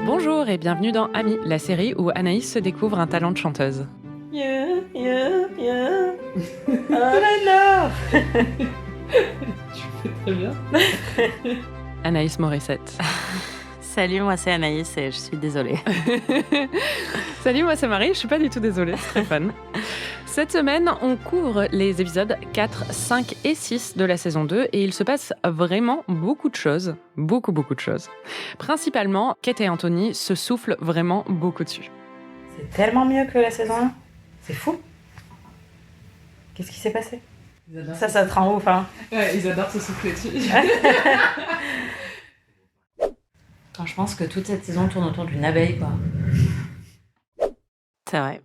Bonjour et bienvenue dans Ami, la série où Anaïs se découvre un talent de chanteuse. Yeah. Oh là là. Tu fais très bien. Anaïs Morissette. Salut, moi c'est Anaïs et je suis désolée. Salut, moi c'est Marie, je suis pas du tout désolée, c'est très fun. Cette semaine, on couvre les épisodes 4, 5 et 6 de la saison 2 et il se passe vraiment beaucoup de choses. Beaucoup de choses. Principalement, Kate et Anthony se soufflent vraiment beaucoup dessus. C'est tellement mieux que la saison 1. C'est fou. Qu'est-ce qui s'est passé ? Ça te rend ouf, hein ? Ouais, ils adorent se souffler dessus. Je pense que toute cette saison tourne autour d'une abeille, quoi. C'est vrai.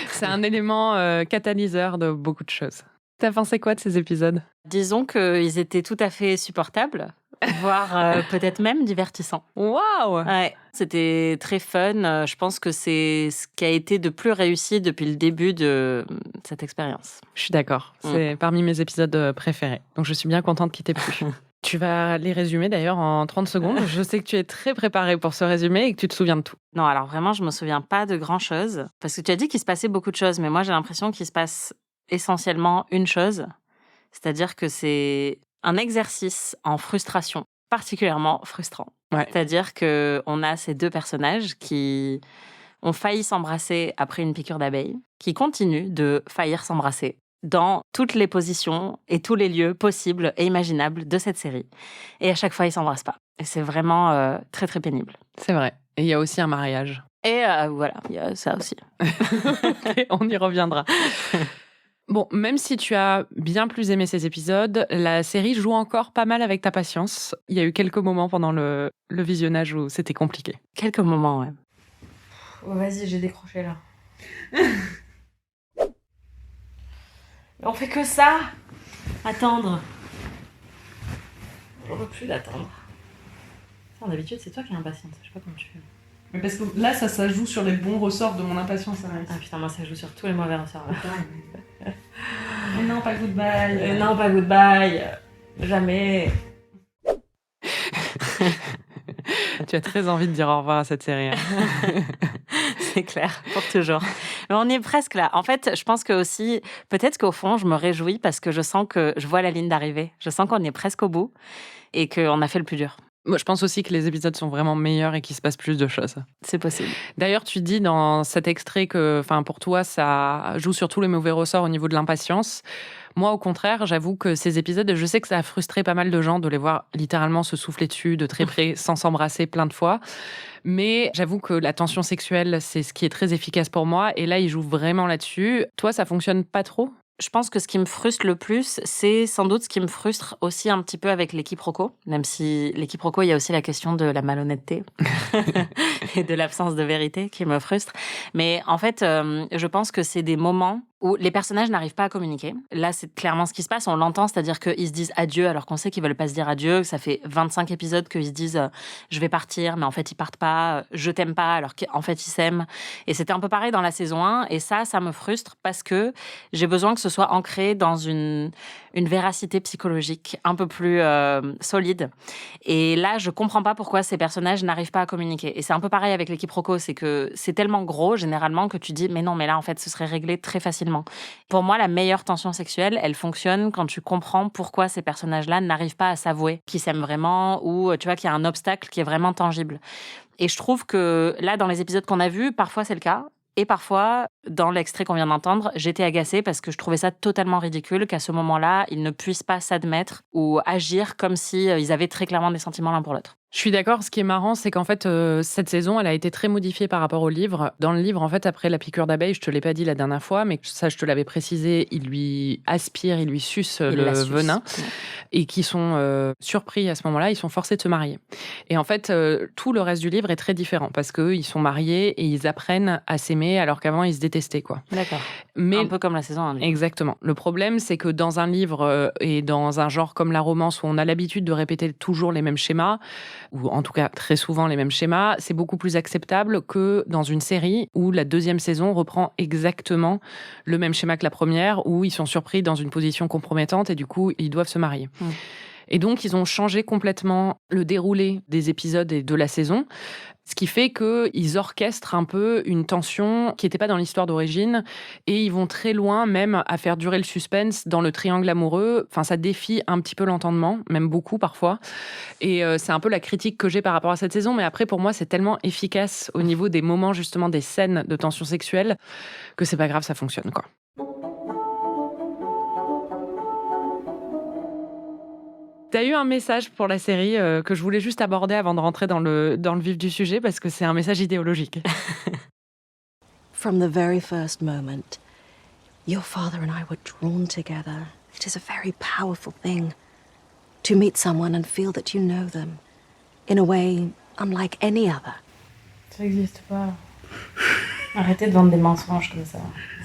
C'est un élément catalyseur de beaucoup de choses. T'as pensé quoi de ces épisodes ? Disons qu'ils étaient tout à fait supportables, voire peut-être même divertissants. Waouh ! Ouais, c'était très fun. Je pense que c'est ce qui a été de plus réussi depuis le début de cette expérience. Je suis d'accord. C'est parmi mes épisodes préférés. Donc je suis bien contente qu'il t'ait plu. Tu vas les résumer d'ailleurs en 30 secondes. Je sais que tu es très préparée pour ce résumé et que tu te souviens de tout. Non, alors vraiment, je me souviens pas de grand-chose. Parce que tu as dit qu'il se passait beaucoup de choses, mais moi j'ai l'impression qu'il se passe essentiellement une chose. C'est-à-dire que c'est un exercice en frustration, particulièrement frustrant. Ouais. C'est-à-dire qu'on a ces deux personnages qui ont failli s'embrasser après une piqûre d'abeille, qui continuent de faillir s'embrasser dans toutes les positions et tous les lieux possibles et imaginables de cette série. Et à chaque fois, ils s'embrassent pas. Et c'est vraiment très, très pénible. C'est vrai. Et il y a aussi un mariage. Et voilà, il y a ça aussi. Okay, on y reviendra. Bon, même si tu as bien plus aimé ces épisodes, la série joue encore pas mal avec ta patience. Il y a eu quelques moments pendant le visionnage où c'était compliqué. Quelques moments, ouais. Oh, vas-y, j'ai décroché là. On fait que ça. Attendre. On ne peut plus d'attendre. D'habitude, c'est toi qui es impatiente. Je sais pas comment tu fais. Mais parce que là, ça joue sur les bons ressorts de mon impatience, Anaïs. Ah putain, moi ça joue sur tous les mauvais ressorts. Non, pas goodbye. Non, pas goodbye. Jamais. Tu as très envie de dire au revoir à cette série. C'est clair, pour toujours. Mais on est presque là. En fait, je pense que aussi, peut-être qu'au fond, je me réjouis parce que je sens que je vois la ligne d'arrivée. Je sens qu'on est presque au bout et qu'on a fait le plus dur. Moi, je pense aussi que les épisodes sont vraiment meilleurs et qu'il se passe plus de choses. C'est possible. D'ailleurs, tu dis dans cet extrait que pour toi, ça joue sur tous les mauvais ressorts au niveau de l'impatience. Moi, au contraire, j'avoue que ces épisodes, je sais que ça a frustré pas mal de gens de les voir littéralement se souffler dessus de très près, sans s'embrasser plein de fois. Mais j'avoue que la tension sexuelle, c'est ce qui est très efficace pour moi. Et là, ils jouent vraiment là-dessus. Toi, ça fonctionne pas trop ? Je pense que ce qui me frustre le plus, c'est sans doute ce qui me frustre aussi un petit peu avec les quiproquos. Même si les quiproquos, il y a aussi la question de la malhonnêteté et de l'absence de vérité qui me frustre. Mais en fait, je pense que c'est des moments où les personnages n'arrivent pas à communiquer. Là, c'est clairement ce qui se passe. On l'entend, c'est-à-dire qu'ils se disent adieu alors qu'on sait qu'ils veulent pas se dire adieu. Ça fait 25 épisodes qu'ils se disent je vais partir, mais en fait, ils partent pas. Je t'aime pas alors qu'en fait, ils s'aiment. Et c'était un peu pareil dans la saison 1. Et ça me frustre parce que j'ai besoin que ce soit ancré dans une véracité psychologique un peu plus solide. Et là, je comprends pas pourquoi ces personnages n'arrivent pas à communiquer. Et c'est un peu pareil avec les quiproquos. C'est que c'est tellement gros, généralement, que tu dis mais non, mais là, en fait, ce serait réglé très facilement. Pour moi, la meilleure tension sexuelle, elle fonctionne quand tu comprends pourquoi ces personnages-là n'arrivent pas à s'avouer qu'ils s'aiment vraiment ou tu vois qu'il y a un obstacle qui est vraiment tangible. Et je trouve que là, dans les épisodes qu'on a vus, parfois c'est le cas. Et parfois, dans l'extrait qu'on vient d'entendre, j'étais agacée parce que je trouvais ça totalement ridicule qu'à ce moment-là, ils ne puissent pas s'admettre ou agir comme si ils avaient très clairement des sentiments l'un pour l'autre. Je suis d'accord. Ce qui est marrant, c'est qu'en fait, cette saison, elle a été très modifiée par rapport au livre. Dans le livre, en fait, après la piqûre d'abeille, je te l'ai pas dit la dernière fois, mais ça, je te l'avais précisé, il lui aspire, il lui suce le venin. Et qui sont surpris à ce moment-là, ils sont forcés de se marier. Et en fait, tout le reste du livre est très différent parce qu'eux, ils sont mariés et ils apprennent à s'aimer alors qu'avant, ils se détestaient, quoi. D'accord. Mais un peu comme la saison 1. Exactement. Le problème, c'est que dans un livre et dans un genre comme la romance où on a l'habitude de répéter toujours les mêmes schémas, ou en tout cas très souvent les mêmes schémas, c'est beaucoup plus acceptable que dans une série où la deuxième saison reprend exactement le même schéma que la première, où ils sont surpris dans une position compromettante et du coup, ils doivent se marier. Et donc, ils ont changé complètement le déroulé des épisodes et de la saison. Ce qui fait qu'ils orchestrent un peu une tension qui n'était pas dans l'histoire d'origine et ils vont très loin même à faire durer le suspense dans le triangle amoureux. Enfin, ça défie un petit peu l'entendement, même beaucoup parfois. Et c'est un peu la critique que j'ai par rapport à cette saison. Mais après, pour moi, c'est tellement efficace au niveau des moments, justement, des scènes de tension sexuelle que c'est pas grave, ça fonctionne, quoi. T'as eu un message pour la série que je voulais juste aborder avant de rentrer dans le vif du sujet parce que c'est un message idéologique. From the very first moment, your father and I were drawn together. It is a very powerful thing to meet someone and feel that you know them in a way unlike any other. Ça n'existe pas. Arrêtez de vendre des mensonges comme ça.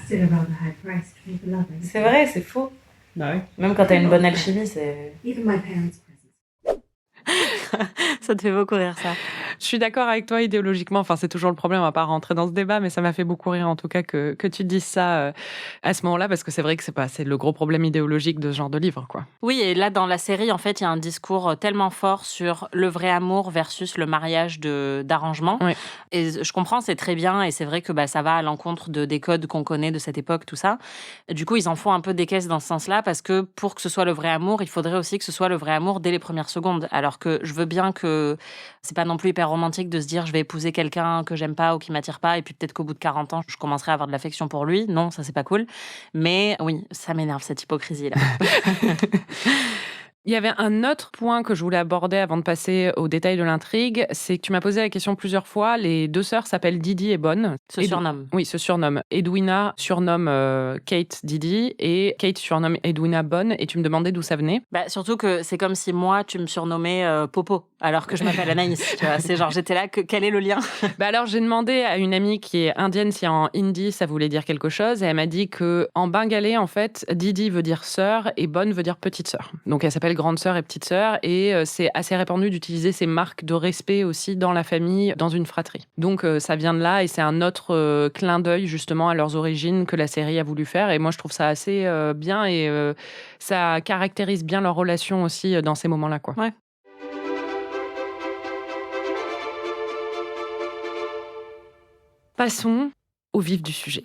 Still a rather high price to pay for loving. C'est vrai, c'est faux. Ouais. Même quand t'as une bonne alchimie, c'est... Even my parents' presents. Ça te fait beaucoup rire, ça. Je suis d'accord avec toi idéologiquement. Enfin, c'est toujours le problème. On va pas rentrer dans ce débat, mais ça m'a fait beaucoup rire en tout cas que tu dises ça à ce moment-là, parce que c'est vrai que c'est le gros problème idéologique de ce genre de livre, quoi. Oui, et là, dans la série, en fait, il y a un discours tellement fort sur le vrai amour versus le mariage d'arrangement. Oui. Et je comprends, c'est très bien, et c'est vrai que ça va à l'encontre des codes qu'on connaît de cette époque, tout ça. Du coup, ils en font un peu des caisses dans ce sens-là, parce que pour que ce soit le vrai amour, il faudrait aussi que ce soit le vrai amour dès les premières secondes. Alors que je veux bien que c'est pas non plus hyper romantique de se dire je vais épouser quelqu'un que j'aime pas ou qui m'attire pas, et puis peut-être qu'au bout de 40 ans, je commencerai à avoir de l'affection pour lui. Non, ça, c'est pas cool. Mais oui, ça m'énerve, cette hypocrisie-là. Il y avait un autre point que je voulais aborder avant de passer aux détails de l'intrigue, c'est que tu m'as posé la question plusieurs fois. Les deux sœurs s'appellent Didi et Bonne. Se surnomme. Oui, se surnomme. Edwina surnomme Kate Didi et Kate surnomme Edwina Bonne. Et tu me demandais d'où ça venait. Surtout que c'est comme si moi, tu me surnommais Popo, alors que je m'appelle Anaïs. Tu vois, c'est genre, j'étais là, quel est le lien? Alors, j'ai demandé à une amie qui est indienne si en hindi, ça voulait dire quelque chose. Et elle m'a dit qu'en bengalais, en fait, Didi veut dire sœur et Bonne veut dire petite sœur. Donc, elle s'appelle grande sœur et petite sœur, et c'est assez répandu d'utiliser ces marques de respect aussi dans la famille, dans une fratrie. Donc ça vient de là, et c'est un autre clin d'œil justement à leurs origines que la série a voulu faire, et moi je trouve ça assez bien, et ça caractérise bien leur relation aussi dans ces moments-là, quoi. Ouais. Passons au vif du sujet.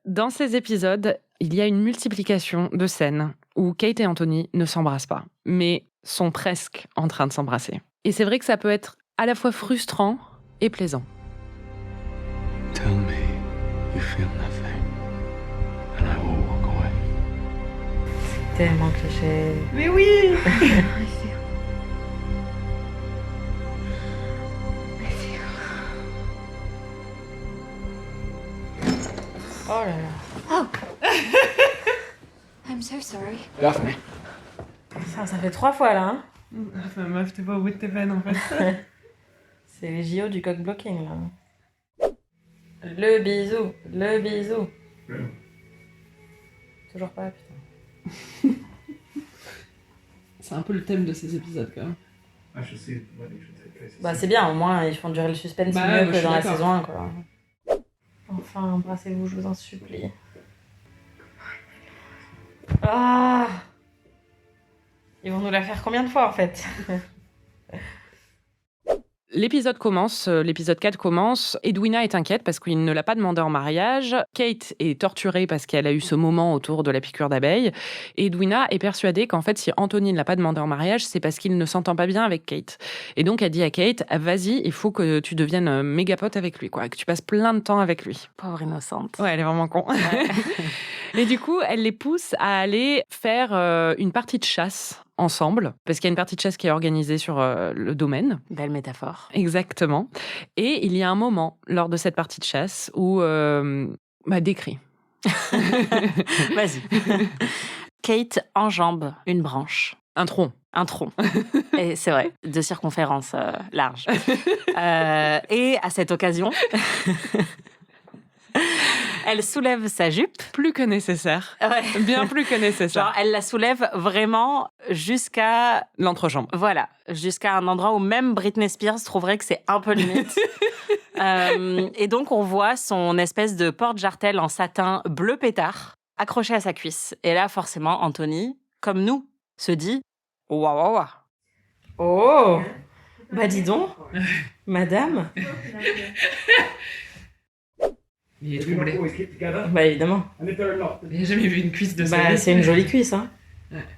Dans ces épisodes, il y a une multiplication de scènes où Kate et Anthony ne s'embrassent pas, mais sont presque en train de s'embrasser. Et c'est vrai que ça peut être à la fois frustrant et plaisant. Tell me you feel nothing, and I will walk away. Tellement cliché. Mais oui. I feel. Oh là là. Oh! I'm so sorry. Daphne. Ça fait 3 fois là, hein. Enfin, meuf, t'es pas au bout de tes peines, en fait. C'est les JO du cock blocking, là. Le bisou, le bisou. Toujours pas, putain. C'est un peu le thème de ces épisodes, quand même. C'est bien, au moins, ils font durer le suspense mieux que dans la saison 1, quoi. Enfin, embrassez-vous, je vous en supplie. Ah! Ils vont nous la faire combien de fois, en fait? L'épisode 4 commence. Edwina est inquiète parce qu'il ne l'a pas demandé en mariage. Kate est torturée parce qu'elle a eu ce moment autour de la piqûre d'abeille. Et Edwina est persuadée qu'en fait, si Anthony ne l'a pas demandé en mariage, c'est parce qu'il ne s'entend pas bien avec Kate. Et donc, elle dit à Kate, vas-y, il faut que tu deviennes méga pote avec lui, quoi, que tu passes plein de temps avec lui. Pauvre innocente. Ouais, elle est vraiment con. Ouais. Et du coup, elle les pousse à aller faire une partie de chasse ensemble, parce qu'il y a une partie de chasse qui est organisée sur le domaine. Belle métaphore. Exactement. Et il y a un moment lors de cette partie de chasse où... décris. Vas-y. Kate enjambe une branche. Un tronc. Un tronc. Et c'est vrai, de circonférence large. Et à cette occasion... Elle soulève sa jupe. Plus que nécessaire. Ouais. Bien plus que nécessaire. Genre, elle la soulève vraiment jusqu'à... L'entrejambe. Voilà, jusqu'à un endroit où même Britney Spears trouverait que c'est un peu limite. Et donc, on voit son espèce de porte-jartel en satin bleu pétard accroché à sa cuisse. Et là, forcément, Anthony, comme nous, se dit Waouh. Oh, bah dis donc, madame. Il est troublé. Bah évidemment. Il n'a jamais vu une cuisse de sa Bah vie. c'est une jolie cuisse, hein.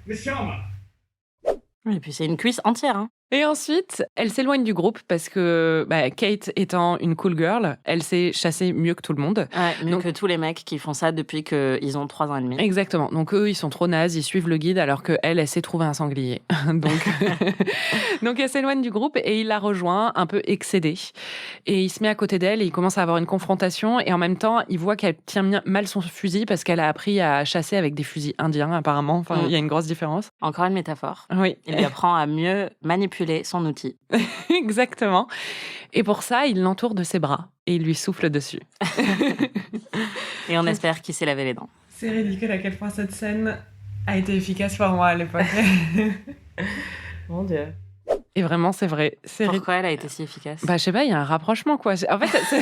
Miss Sharma. Et puis c'est une cuisse entière, hein. Et ensuite, elle s'éloigne du groupe parce que Kate étant une cool girl, elle sait chasser mieux que tout le monde. Ouais, mieux Donc- que tous les mecs qui font ça depuis qu'ils ont 3 ans et demi. Exactement. Donc eux, ils sont trop nazes, ils suivent le guide alors que elle sait trouver un sanglier. Donc elle s'éloigne du groupe et il la rejoint un peu excédée. Et il se met à côté d'elle et il commence à avoir une confrontation et en même temps, il voit qu'elle tient mal son fusil parce qu'elle a appris à chasser avec des fusils indiens apparemment. Enfin, il y a une grosse différence. Encore une métaphore. Oui. Il lui apprend à mieux manipuler son outil. Exactement. Et pour ça, il l'entoure de ses bras et il lui souffle dessus. Et on espère qu'il s'est lavé les dents. C'est ridicule à quel point cette scène a été efficace pour moi à l'époque. Mon Dieu. Et vraiment, c'est vrai. Pourquoi elle a été si efficace? Je sais pas, il y a un rapprochement, quoi. En fait,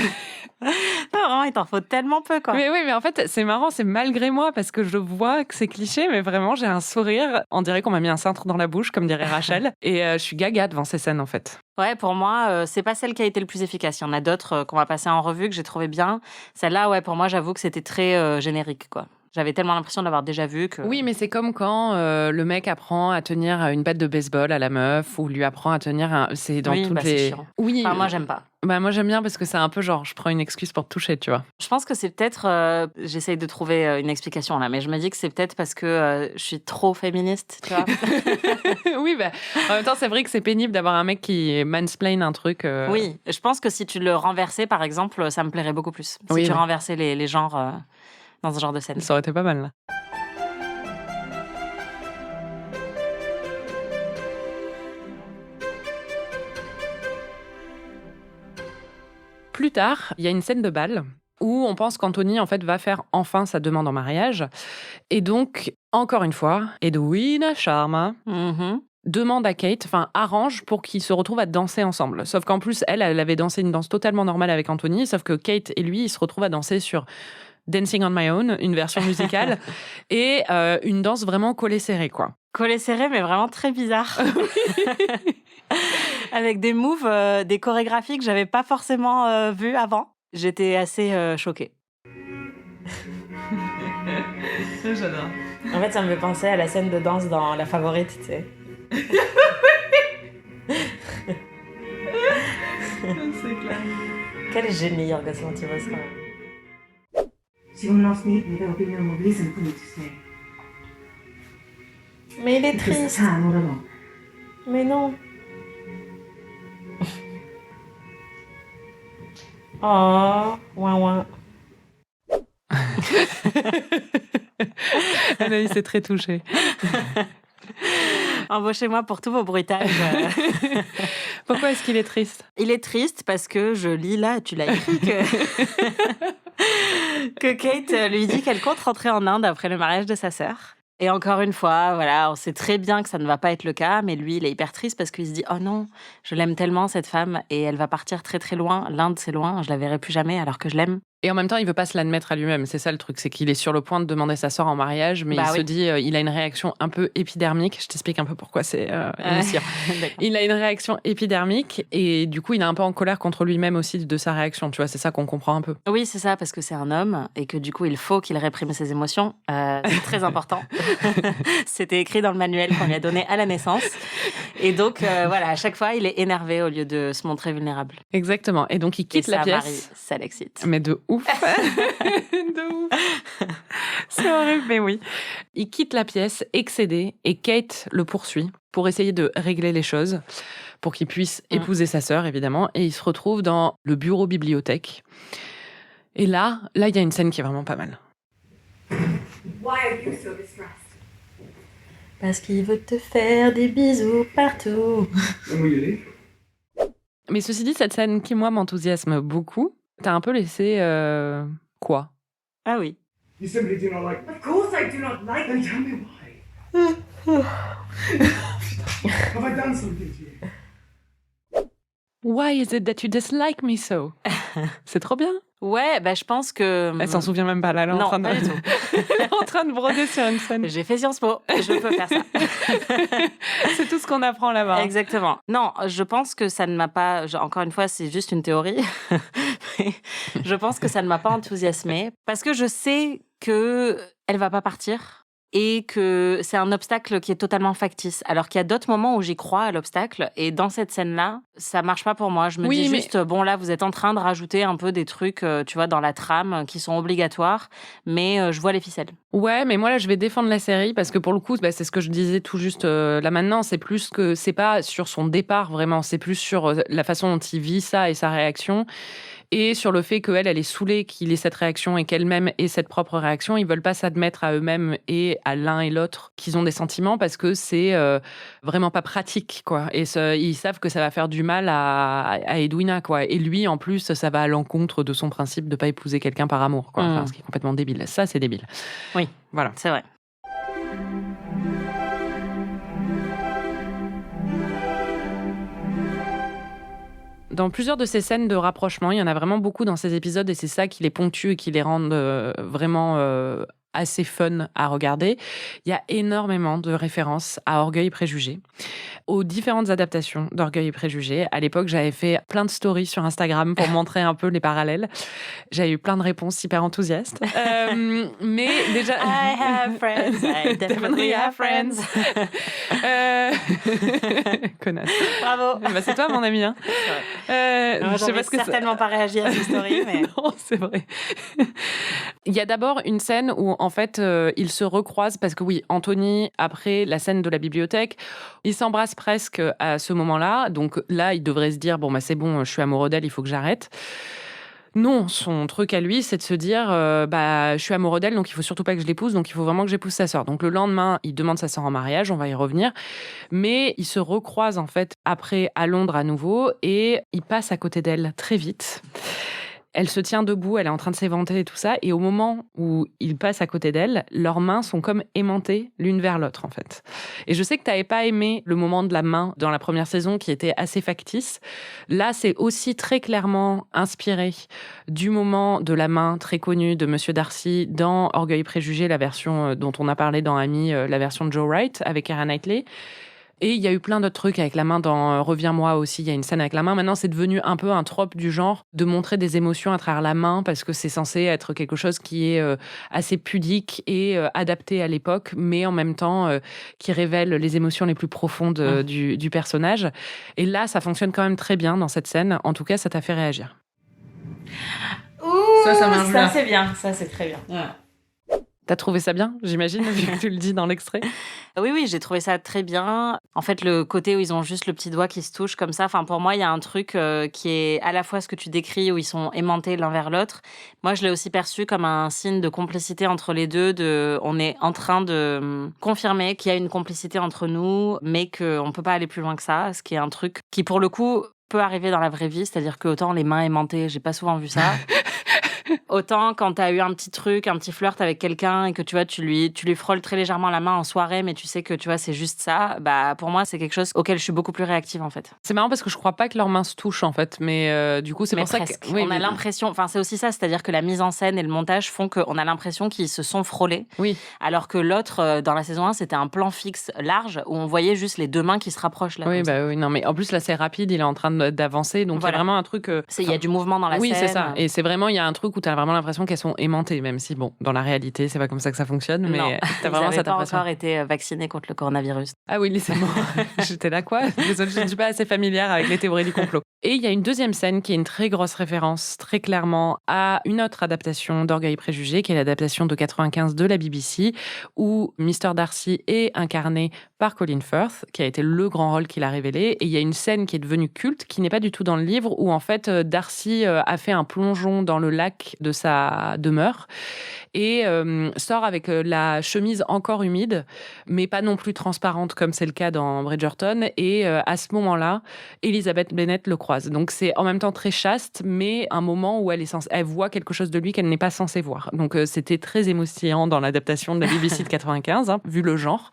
Non, vraiment, il t'en faut tellement peu, quoi. mais oui, mais en fait, c'est marrant, c'est malgré moi, parce que je vois que c'est cliché, mais vraiment, j'ai un sourire. On dirait qu'on m'a mis un cintre dans la bouche, comme dirait Rachel. Et je suis gaga devant ces scènes, en fait. Ouais, pour moi, c'est pas celle qui a été le plus efficace. Il y en a d'autres qu'on va passer en revue que j'ai trouvé bien. Celle-là, ouais, pour moi, j'avoue que c'était très générique, quoi. J'avais tellement l'impression de l'avoir déjà vu que... Oui, mais c'est comme quand le mec apprend à tenir une batte de baseball à la meuf, ou lui apprend à tenir un... C'est dans Oui, toutes c'est les... chiant. Oui. Enfin, moi, j'aime pas. Moi, j'aime bien parce que c'est un peu genre, je prends une excuse pour te toucher, tu vois. Je pense que c'est peut-être... j'essaye de trouver une explication, là, mais je me dis que c'est peut-être parce que je suis trop féministe, tu vois. Oui, en même temps, c'est vrai que c'est pénible d'avoir un mec qui mansplain un truc. Oui, je pense que si tu le renversais, par exemple, ça me plairait beaucoup plus. Si Oui, tu oui. renversais les genres dans ce genre de scène. Ça aurait été pas mal, là. Plus tard, il y a une scène de bal où on pense qu'Anthony, en fait, va faire enfin sa demande en mariage. Et donc, encore une fois, Edwina Sharma Mhm. demande à Kate, arrange pour qu'ils se retrouvent à danser ensemble. Sauf qu'en plus, elle avait dansé une danse totalement normale avec Anthony, sauf que Kate et lui, ils se retrouvent à danser sur Dancing on My Own, une version musicale, et une danse vraiment collée serrée, quoi. Collé serré, mais vraiment très bizarre. Avec des moves, des chorégraphies que j'avais pas forcément vues avant. J'étais assez choquée. J'adore. En fait, ça me fait penser à la scène de danse dans La Favorite, tu sais. C'est clair. Quel génie, Yorgos Lanthimos, quand même. She will not need me. There will be no more reason for me to stay. Mais il est Because triste. time all along. Mais non. Oh, ouin ouin. Anaïs est très touchée. Embauchez-moi pour tous vos bruitages. Pourquoi est-ce qu'il est triste? Il est triste parce que je lis là, tu l'as écrit, que Kate lui dit qu'elle compte rentrer en Inde après le mariage de sa sœur. Et encore une fois, voilà, on sait très bien que ça ne va pas être le cas, mais lui, il est hyper triste parce qu'il se dit « Oh non, je l'aime tellement, cette femme, et elle va partir très très loin. L'Inde, c'est loin, je la verrai plus jamais alors que je l'aime. » Et en même temps, il veut pas se l'admettre à lui-même. C'est ça le truc, c'est qu'il est sur le point de demander sa sœur en mariage, mais il se dit, il a une réaction un peu épidermique. Je t'explique un peu pourquoi c'est émotion. Il a une réaction épidermique et du coup, il est un peu en colère contre lui-même aussi de sa réaction. Tu vois, c'est ça qu'on comprend un peu. Oui, c'est ça, parce que c'est un homme et que du coup, il faut qu'il réprime ses émotions. C'est très important. C'était écrit dans le manuel qu'on lui a donné à la naissance. Et donc, voilà, à chaque fois, il est énervé au lieu de se montrer vulnérable. Exactement. Et donc, il quitte la pièce. Ça l'excite. Mais de ouf. De ouf. C'est horrible, mais oui. Il quitte la pièce, excédé, et Kate le poursuit pour essayer de régler les choses, pour qu'il puisse épouser sa sœur, évidemment. Et il se retrouve dans le bureau bibliothèque. Et là, il y a une scène qui est vraiment pas mal. Why are you so distressed? Parce qu'il veut te faire des bisous partout. Mais ceci dit, cette scène qui, moi, m'enthousiasme beaucoup, t'as un peu laissé... quoi? Ah oui. You simply do not like me. Of course I do not like Then you. tell me why. Have I done something to you? Why is it that you dislike me so? C'est trop bien. Ouais, bah, je pense que... Elle s'en souvient même pas, là. Elle est en train de... pas du tout. Elle est en train de broder sur une scène. J'ai fait Sciences Po, je peux faire ça. C'est tout ce qu'on apprend là-bas. Exactement. Non, je pense que ça ne m'a pas... Encore une fois, c'est juste une théorie. Mais je pense que ça ne m'a pas enthousiasmée parce que je sais qu'elle va pas partir. Et que c'est un obstacle qui est totalement factice. Alors qu'il y a d'autres moments où j'y crois à l'obstacle. Et dans cette scène-là, ça marche pas pour moi. Je me dis juste, bon là, vous êtes en train de rajouter un peu des trucs, tu vois, dans la trame qui sont obligatoires. Mais je vois les ficelles. Ouais, mais moi là, je vais défendre la série parce que pour le coup, c'est ce que je disais tout juste là maintenant. C'est plus que c'est pas sur son départ vraiment. C'est plus sur la façon dont il vit ça et sa réaction. Et sur le fait qu'elle est saoulée qu'il ait cette réaction et qu'elle-même ait cette propre réaction. Ils veulent pas s'admettre à eux-mêmes et à l'un et l'autre qu'ils ont des sentiments parce que c'est vraiment pas pratique, quoi. Et ils savent que ça va faire du mal à Edwina, quoi. Et lui, en plus, ça va à l'encontre de son principe de pas épouser quelqu'un par amour, quoi. Enfin, ce qui est complètement débile. Ça, c'est débile. Oui, voilà. C'est vrai. Dans plusieurs de ces scènes de rapprochement, il y en a vraiment beaucoup dans ces épisodes et c'est ça qui les ponctue et qui les rend vraiment assez fun à regarder. Il y a énormément de références à Orgueil et Préjugés, aux différentes adaptations d'Orgueil et Préjugés. À l'époque, j'avais fait plein de stories sur Instagram pour montrer un peu les parallèles. J'avais eu plein de réponses hyper enthousiastes. Mais déjà... I have friends, I definitely have friends. Connasse. Bravo. Bah, c'est toi, mon ami. Hein. Je sais pas ce que certainement pas réagi à cette story, mais... Non, c'est vrai. Il y a d'abord une scène où, en fait, ils se recroisent parce que, oui, Anthony, après la scène de la bibliothèque, ils s'embrassent presque à ce moment-là. Donc là, il devrait se dire, bon, bah, c'est bon, je suis amoureux d'elle, il faut que j'arrête. Non, son truc à lui, c'est de se dire, je suis amoureux d'elle, donc il faut surtout pas que je l'épouse, donc il faut vraiment que j'épouse sa sœur. Donc le lendemain, il demande sa sœur en mariage, on va y revenir. Mais ils se recroisent, en fait, après à Londres à nouveau, et il passe à côté d'elle très vite. Elle se tient debout, elle est en train de s'éventer et tout ça. Et au moment où il passe à côté d'elle, leurs mains sont comme aimantées l'une vers l'autre, en fait. Et je sais que tu n'avais pas aimé le moment de la main dans la première saison, qui était assez factice. Là, c'est aussi très clairement inspiré du moment de la main très connue de Monsieur Darcy dans Orgueil et Préjugés, la version dont on a parlé dans Amy, la version de Joe Wright, avec Keira Knightley. Et il y a eu plein d'autres trucs avec la main dans Reviens-moi aussi, il y a une scène avec la main. Maintenant, c'est devenu un peu un trope du genre de montrer des émotions à travers la main parce que c'est censé être quelque chose qui est assez pudique et adapté à l'époque, mais en même temps qui révèle les émotions les plus profondes du personnage. Et là, ça fonctionne quand même très bien dans cette scène. En tout cas, ça t'a fait réagir. Ouh, ça marche bien. Ça, c'est bien. Ça, c'est très bien. Ouais. T'as trouvé ça bien, j'imagine, vu que tu le dis dans l'extrait? Oui, j'ai trouvé ça très bien. En fait, le côté où ils ont juste le petit doigt qui se touche comme ça, pour moi, il y a un truc qui est à la fois ce que tu décris, où ils sont aimantés l'un vers l'autre. Moi, je l'ai aussi perçu comme un signe de complicité entre les deux. On est en train de confirmer qu'il y a une complicité entre nous, mais qu'on ne peut pas aller plus loin que ça, ce qui est un truc qui, pour le coup, peut arriver dans la vraie vie. C'est-à-dire que autant les mains aimantées, j'ai pas souvent vu ça. Autant quand t'as eu un petit truc, un petit flirt avec quelqu'un et que tu vois, tu lui frôles très légèrement la main en soirée, mais tu sais que tu vois, c'est juste ça. Bah, pour moi, c'est quelque chose auquel je suis beaucoup plus réactive en fait. C'est marrant parce que je crois pas que leurs mains se touchent en fait, mais du coup, c'est pour presque. Ça que on a l'impression. Enfin, c'est aussi ça, c'est-à-dire que la mise en scène et le montage font qu'on a l'impression qu'ils se sont frôlés. Oui. Alors que l'autre, dans la saison 1, c'était un plan fixe large où on voyait juste les deux mains qui se rapprochent là. Oui, oui, non, mais en plus là, c'est rapide, il est en train d'avancer, donc il y a vraiment un truc. Il y a du mouvement dans la scène. Oui, c'est ça. Et c'est vraiment, il y a un truc où t'as vraiment l'impression qu'elles sont aimantées, même si, bon, dans la réalité, c'est pas comme ça que ça fonctionne, mais t'as vraiment cette impression. Ils n'avaient pas encore été vaccinés contre le coronavirus. Ah oui, laissez-moi. J'étais là, quoi? Désolée, je ne suis pas assez familière avec les théories du complot. Et il y a une deuxième scène qui est une très grosse référence, très clairement, à une autre adaptation d'Orgueil et Préjugés, qui est l'adaptation de 95 de la BBC, où Mr. Darcy est incarné par Colin Firth, qui a été le grand rôle qu'il a révélé. Et il y a une scène qui est devenue culte, qui n'est pas du tout dans le livre, où en fait, Darcy a fait un plongeon dans le lac de sa demeure et sort avec la chemise encore humide, mais pas non plus transparente comme c'est le cas dans Bridgerton. Et à ce moment-là, Elizabeth Bennet le croise. Donc c'est en même temps très chaste, mais un moment où elle voit quelque chose de lui qu'elle n'est pas censée voir. Donc c'était très émoustillant dans l'adaptation de la BBC de 95, vu le genre.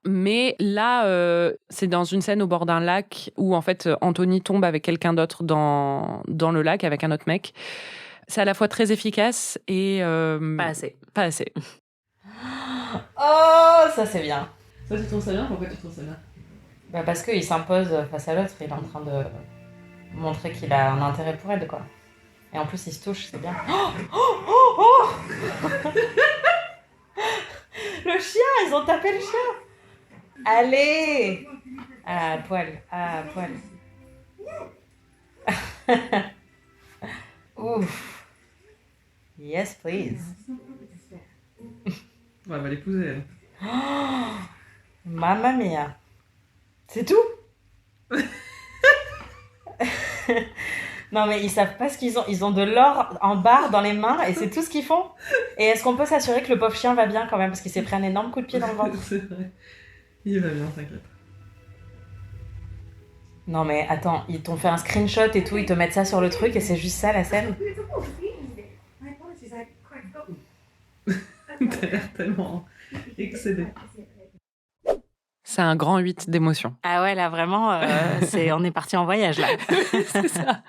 Mais là, c'est dans une scène au bord d'un lac où en fait Anthony tombe avec quelqu'un d'autre dans le lac avec un autre mec. C'est à la fois très efficace et Pas assez. Pas assez. Oh, ça c'est bien. Ça, tu trouves ça bien ? Pourquoi tu trouves ça bien ? Bah parce qu'il s'impose face à l'autre, il est en train de montrer qu'il a un intérêt pour elle, quoi. Et en plus, il se touche, c'est bien. Le chien, ils ont tapé le chien. Allez. À poil. Ouf. Yes, please. Ouais, elle va l'épouser, elle. Mamma mia. C'est tout. Non mais ils savent pas ce qu'ils ont. Ils ont de l'or en barre dans les mains et c'est tout ce qu'ils font. Et est-ce qu'on peut s'assurer que le pauvre chien va bien quand même parce qu'il s'est pris un énorme coup de pied dans le ventre. C'est vrai. Il va bien, t'inquiète. Non mais attends, ils t'ont fait un screenshot et tout, ils te mettent ça sur le truc et c'est juste ça la scène. T'as l'air tellement excédé. C'est un grand 8 d'émotion. Ah ouais, là vraiment, on est parti en voyage là. C'est ça.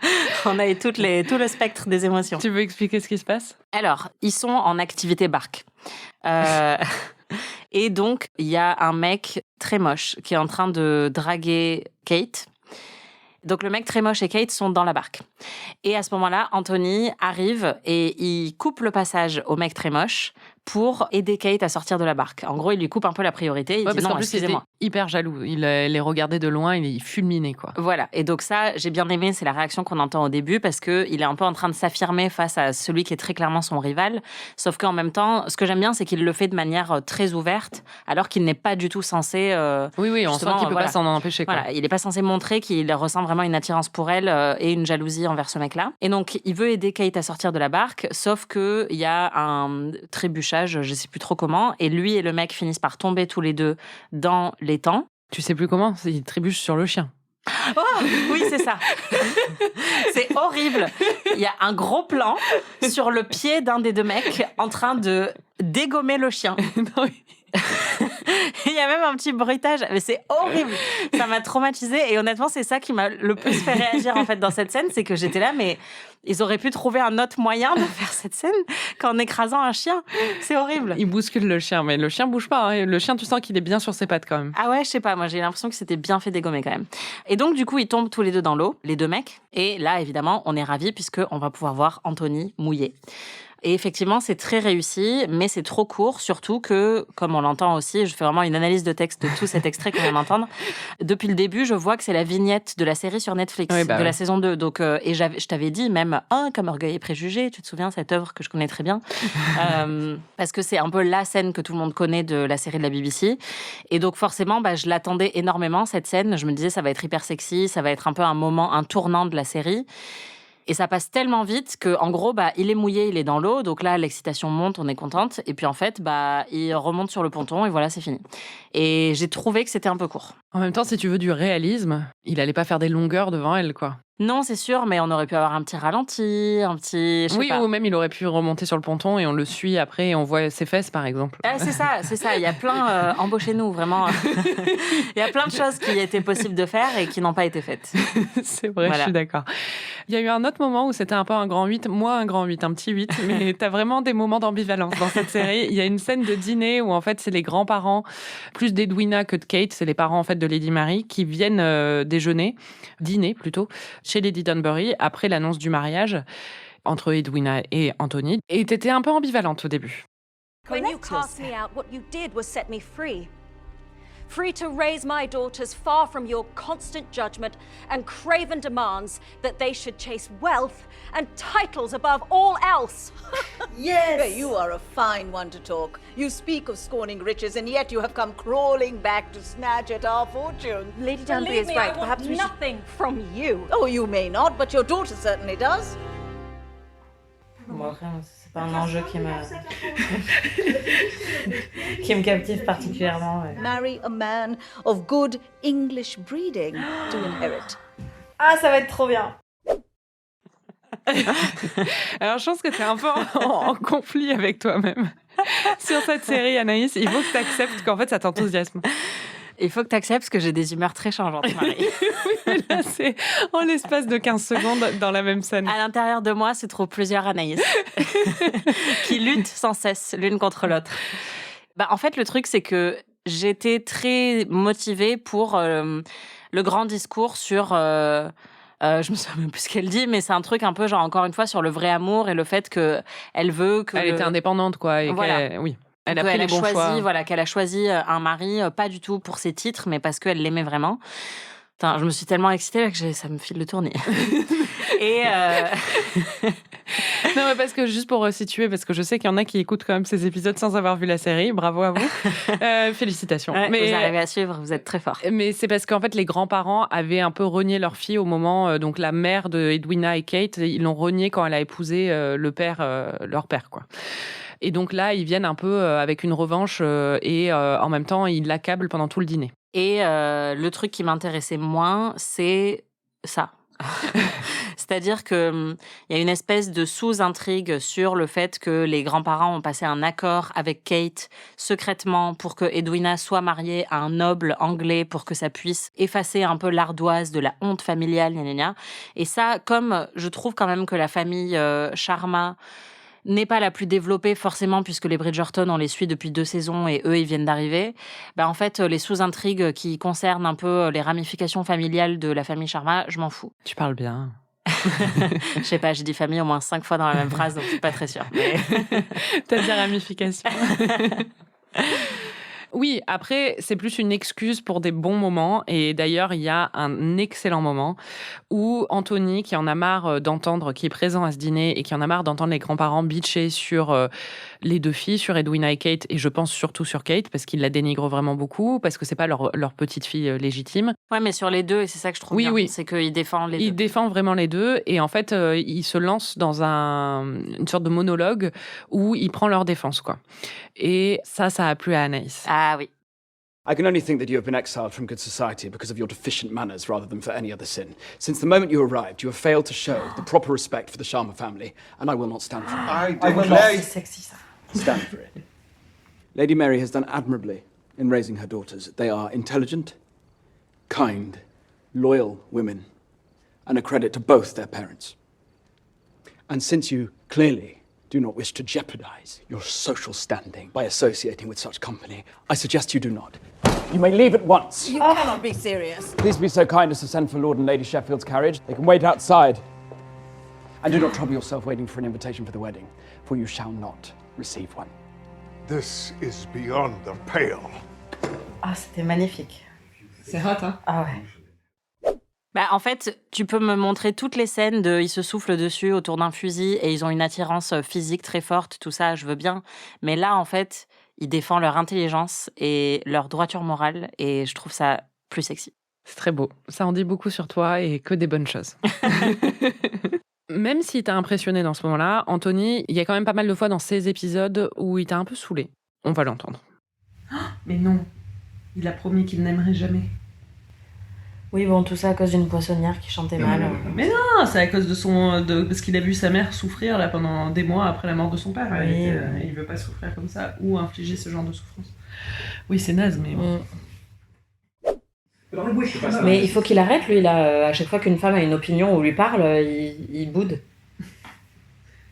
On a eu tout le spectre des émotions. Tu veux expliquer ce qui se passe ? Alors, ils sont en activité barque. Et donc, il y a un mec très moche qui est en train de draguer Kate. Donc, le mec très moche et Kate sont dans la barque. Et à ce moment-là, Anthony arrive et il coupe le passage au mec très moche pour aider Kate à sortir de la barque. En gros, il lui coupe un peu la priorité. Il dit non, excusez-moi. Il était hyper jaloux. Il les regardait de loin, il fulminait, quoi. Voilà. Et donc ça, j'ai bien aimé, c'est la réaction qu'on entend au début parce qu'il est un peu en train de s'affirmer face à celui qui est très clairement son rival. Sauf qu'en même temps, ce que j'aime bien, c'est qu'il le fait de manière très ouverte alors qu'il n'est pas du tout censé... Oui, on sent qu'il peut pas s'en empêcher, quoi. Voilà, il n'est pas censé montrer qu'il ressent vraiment une attirance pour elle et une jalousie envers ce mec-là. Et donc, il veut aider Kate à sortir de la barque, sauf qu'il y a un trébuchage, je sais plus trop comment, et lui et le mec finissent par tomber tous les deux dans l'étang. Tu sais plus comment ? Il trébuche sur le chien. Oh, oui, c'est ça. C'est horrible. Il y a un gros plan sur le pied d'un des deux mecs en train de dégommer le chien. Non, oui. Il y a même un petit bruitage, mais c'est horrible. Ça m'a traumatisée et honnêtement, c'est ça qui m'a le plus fait réagir en fait dans cette scène, c'est que j'étais là, mais ils auraient pu trouver un autre moyen de faire cette scène qu'en écrasant un chien. C'est horrible. Il bouscule le chien, mais le chien bouge pas. Hein. Le chien, tu sens qu'il est bien sur ses pattes quand même. Ah ouais, je sais pas, moi j'ai l'impression que c'était bien fait dégommer quand même. Et donc du coup, ils tombent tous les deux dans l'eau, les deux mecs. Et là, évidemment, on est ravis puisqu'on va pouvoir voir Anthony mouillé. Et effectivement, c'est très réussi, mais c'est trop court, surtout que, comme on l'entend aussi, je fais vraiment une analyse de texte de tout cet extrait qu'on vient d'entendre. Depuis le début, je vois que c'est la vignette de la série sur Netflix, la saison 2. Donc, et je t'avais dit même, comme Orgueil et Préjugés, tu te souviens, cette œuvre que je connais très bien, parce que c'est un peu la scène que tout le monde connaît de la série de la BBC. Et donc, forcément, je l'attendais énormément, cette scène. Je me disais, ça va être hyper sexy, ça va être un peu un tournant de la série. Et ça passe tellement vite que, en gros, il est mouillé, il est dans l'eau. Donc là, l'excitation monte, on est contente. Et puis en fait, il remonte sur le ponton et voilà, c'est fini. Et j'ai trouvé que c'était un peu court. En même temps, si tu veux du réalisme, il allait pas faire des longueurs devant elle, quoi. Non, c'est sûr, mais on aurait pu avoir un petit ralenti, un petit... je sais pas. Ou même il aurait pu remonter sur le ponton et on le suit après et on voit ses fesses, par exemple. Ah, c'est ça. Il y a plein... embauchez-nous, vraiment. Il y a plein de choses qui étaient possibles de faire et qui n'ont pas été faites. C'est vrai, voilà. Je suis d'accord. Il y a eu un autre moment où c'était un peu un grand 8, moi un grand 8, un petit 8, mais t'as vraiment des moments d'ambivalence dans cette série. Il y a une scène de dîner où en fait c'est les grands-parents, plus d'Edwina que de Kate, c'est les parents en fait de Lady Mary, qui viennent dîner plutôt, chez Lady Dunbury, après l'annonce du mariage entre Edwina et Anthony. Et t'étais un peu ambivalente au début. When you cast me out, what you did was set me free. Free to raise my daughters far from your constant judgment and craven demands that they should chase wealth and titles above all else. Yes! You are a fine one to talk. You speak of scorning riches, and yet you have come crawling back to snatch at our fortune. Lady Dunbury is right. Perhaps we nothing from you. Oh, you may not, but your daughter certainly does. Bon, après, c'est pas un enjeu qui me captive particulièrement. Ouais. Marry a man of good English breeding to inherit. Ah, ça va être trop bien. Alors, je pense que t'es un peu en conflit avec toi-même. sur cette série, Anaïs. Il faut que tu acceptes qu'en fait, ça t'enthousiasme. Il faut que tu acceptes que j'ai des humeurs très changeantes, Marie. Là, c'est en l'espace de 15 secondes dans la même scène. À l'intérieur de moi se trouvent plusieurs Anaïs qui luttent sans cesse l'une contre l'autre. En fait, le truc, c'est que j'étais très motivée pour le grand discours sur... je me souviens même plus ce qu'elle dit, mais c'est un truc un peu, genre, encore une fois, sur le vrai amour et le fait qu'elle veut que... Elle était indépendante, quoi. Et voilà. Oui. Elle a pris les bons choix. Voilà, qu'elle a choisi un mari, pas du tout pour ses titres, mais parce qu'elle l'aimait vraiment. Putain, je me suis tellement excitée là que ça me file le tournis. Et non, mais parce que juste pour resituer, parce que je sais qu'il y en a qui écoutent quand même ces épisodes sans avoir vu la série. Bravo à vous. Félicitations. Ouais, mais vous arrivez à suivre, vous êtes très forts. Mais c'est parce qu'en fait, les grands-parents avaient un peu renié leur fille au moment, donc la mère de Edwina et Kate, ils l'ont renié quand elle a épousé leur père, quoi. Et donc là, ils viennent un peu avec une revanche et en même temps, ils l'accablent pendant tout le dîner. Et le truc qui m'intéressait moins, c'est ça. C'est-à-dire qu'il y a une espèce de sous-intrigue sur le fait que les grands-parents ont passé un accord avec Kate secrètement pour que Edwina soit mariée à un noble anglais pour que ça puisse effacer un peu l'ardoise de la honte familiale, gna gna gna. Et ça, comme je trouve quand même que la famille Sharma n'est pas la plus développée forcément puisque les Bridgerton, on les suit depuis 2 saisons et eux, ils viennent d'arriver. En fait, les sous-intrigues qui concernent un peu les ramifications familiales de la famille Sharma, je m'en fous. Tu parles bien. Je sais pas, j'ai dit famille au moins 5 fois dans la même phrase, donc je suis pas très sûre. Mais... T'as dit ramification. Oui, après, c'est plus une excuse pour des bons moments. Et d'ailleurs, il y a un excellent moment où Anthony, qui en a marre d'entendre, qui est présent à ce dîner et qui en a marre d'entendre les grands-parents bitcher sur les 2 filles, sur Edwina et Kate, et je pense surtout sur Kate, parce qu'ils la dénigrent vraiment beaucoup, parce que c'est pas leur petite fille légitime. Ouais, mais sur les 2, et c'est ça que je trouve bien, c'est qu'il défend les 2. Il défend vraiment les 2, et en fait, il se lance dans une sorte de monologue où il prend leur défense, quoi. Et ça a plu à Anaïs. Ah oui. I can only think that you have been exiled from good society because of your deficient manners rather than for any other sin. Since the moment you arrived, you have failed to show the proper respect for the Sharma family, and I will not stand for it. I will not. C'est sexy, ça. Stand for it. Lady Mary has done admirably in raising her daughters. They are intelligent, kind, loyal women, and a credit to both their parents. And since you clearly do not wish to jeopardize your social standing by associating with such company, I suggest you do not. You may leave at once. You cannot be serious. Please be so kind as to send for Lord and Lady Sheffield's carriage. They can wait outside. And do not trouble yourself waiting for an invitation for the wedding, for you shall not receive one. This is beyond the pale. Ah, c'était magnifique. C'est hot, hein? Ah ouais. En fait, tu peux me montrer toutes les scènes de ils se soufflent dessus autour d'un fusil et ils ont une attirance physique très forte, tout ça, je veux bien. Mais là, en fait, ils défendent leur intelligence et leur droiture morale et je trouve ça plus sexy. C'est très beau. Ça en dit beaucoup sur toi et que des bonnes choses. Même s'il t'a impressionné dans ce moment-là, Anthony, il y a quand même pas mal de fois dans ces épisodes où il t'a un peu saoulé. On va l'entendre. Mais non, il a promis qu'il n'aimerait jamais. Oui, bon, tout ça à cause d'une poissonnière qui chantait mal. Mais non, c'est à cause parce qu'il a vu sa mère souffrir là pendant des mois après la mort de son père. Oui. Il veut pas souffrir comme ça ou infliger ce genre de souffrance. Oui, c'est naze, mais bon. Mais il faut qu'il arrête, lui, là. À chaque fois qu'une femme a une opinion ou lui parle, il boude.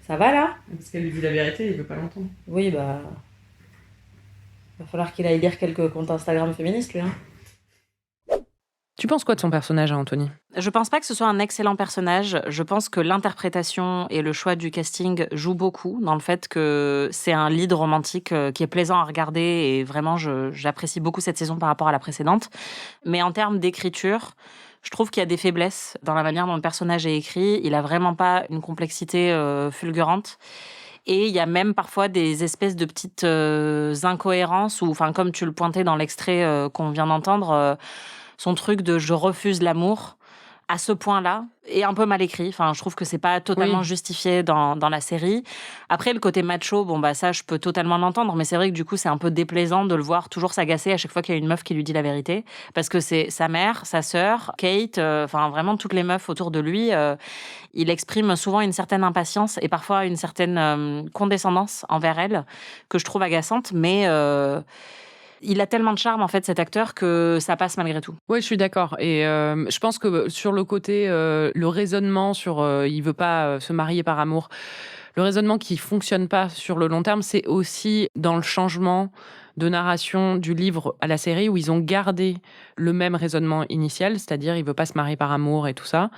Ça va, là? Parce qu'elle lui dit la vérité, il veut pas l'entendre. Oui, il va falloir qu'il aille lire quelques comptes Instagram féministes, lui, hein. Tu penses quoi de son personnage, Anthony? Je pense pas que ce soit un excellent personnage. Je pense que l'interprétation et le choix du casting jouent beaucoup dans le fait que c'est un lead romantique qui est plaisant à regarder et vraiment, j'apprécie beaucoup cette saison par rapport à la précédente. Mais en termes d'écriture, je trouve qu'il y a des faiblesses dans la manière dont le personnage est écrit. Il a vraiment pas une complexité fulgurante. Et il y a même parfois des espèces de petites incohérences ou, enfin, comme tu le pointais dans l'extrait qu'on vient d'entendre, son truc de « je refuse l'amour », à ce point-là est un peu mal écrit. Enfin, je trouve que c'est pas totalement justifié dans la série. Après, le côté macho, ça, je peux totalement l'entendre, mais c'est vrai que du coup, c'est un peu déplaisant de le voir toujours s'agacer à chaque fois qu'il y a une meuf qui lui dit la vérité, parce que c'est sa mère, sa sœur, Kate, vraiment toutes les meufs autour de lui. Il exprime souvent une certaine impatience et parfois une certaine condescendance envers elle que je trouve agaçante, mais il a tellement de charme, en fait, cet acteur, que ça passe malgré tout. Oui, je suis d'accord. Et je pense que sur le côté, le raisonnement sur il veut pas se marier par amour, le raisonnement qui fonctionne pas sur le long terme, c'est aussi dans le changement de narration du livre à la série, où ils ont gardé le même raisonnement initial, c'est-à-dire il veut pas se marier par amour et tout ça.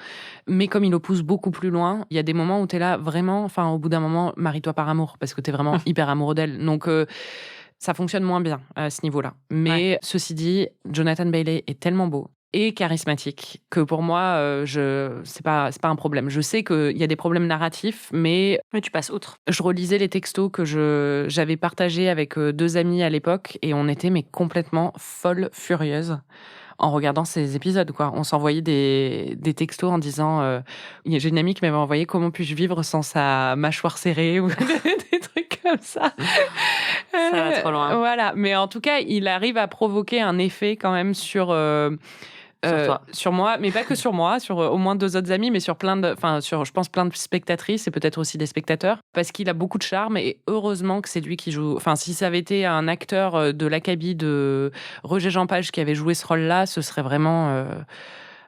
Mais comme il le pousse beaucoup plus loin, il y a des moments où t'es là, vraiment, au bout d'un moment, marie-toi par amour, parce que t'es vraiment hyper amoureux d'elle. Donc, ça fonctionne moins bien à ce niveau-là. Mais ceci dit, Jonathan Bailey est tellement beau et charismatique que pour moi, c'est pas un problème. Je sais qu'il y a des problèmes narratifs, mais tu passes outre. Je relisais les textos que j'avais partagés avec 2 amis à l'époque et on était complètement folles, furieuses en regardant ces épisodes, quoi. On s'envoyait des textos en disant j'ai une amie qui m'avait envoyé comment puis-je vivre sans sa mâchoire serrée ou des trucs comme ça. Ça va trop loin. Voilà, mais en tout cas, il arrive à provoquer un effet quand même sur moi, mais pas que sur moi, sur au moins 2 autres amis, mais sur je pense plein de spectatrices et peut-être aussi des spectateurs, parce qu'il a beaucoup de charme et heureusement que c'est lui qui joue. Enfin, si ça avait été un acteur de l'acabit de Roger Jean Page qui avait joué ce rôle-là, ce serait vraiment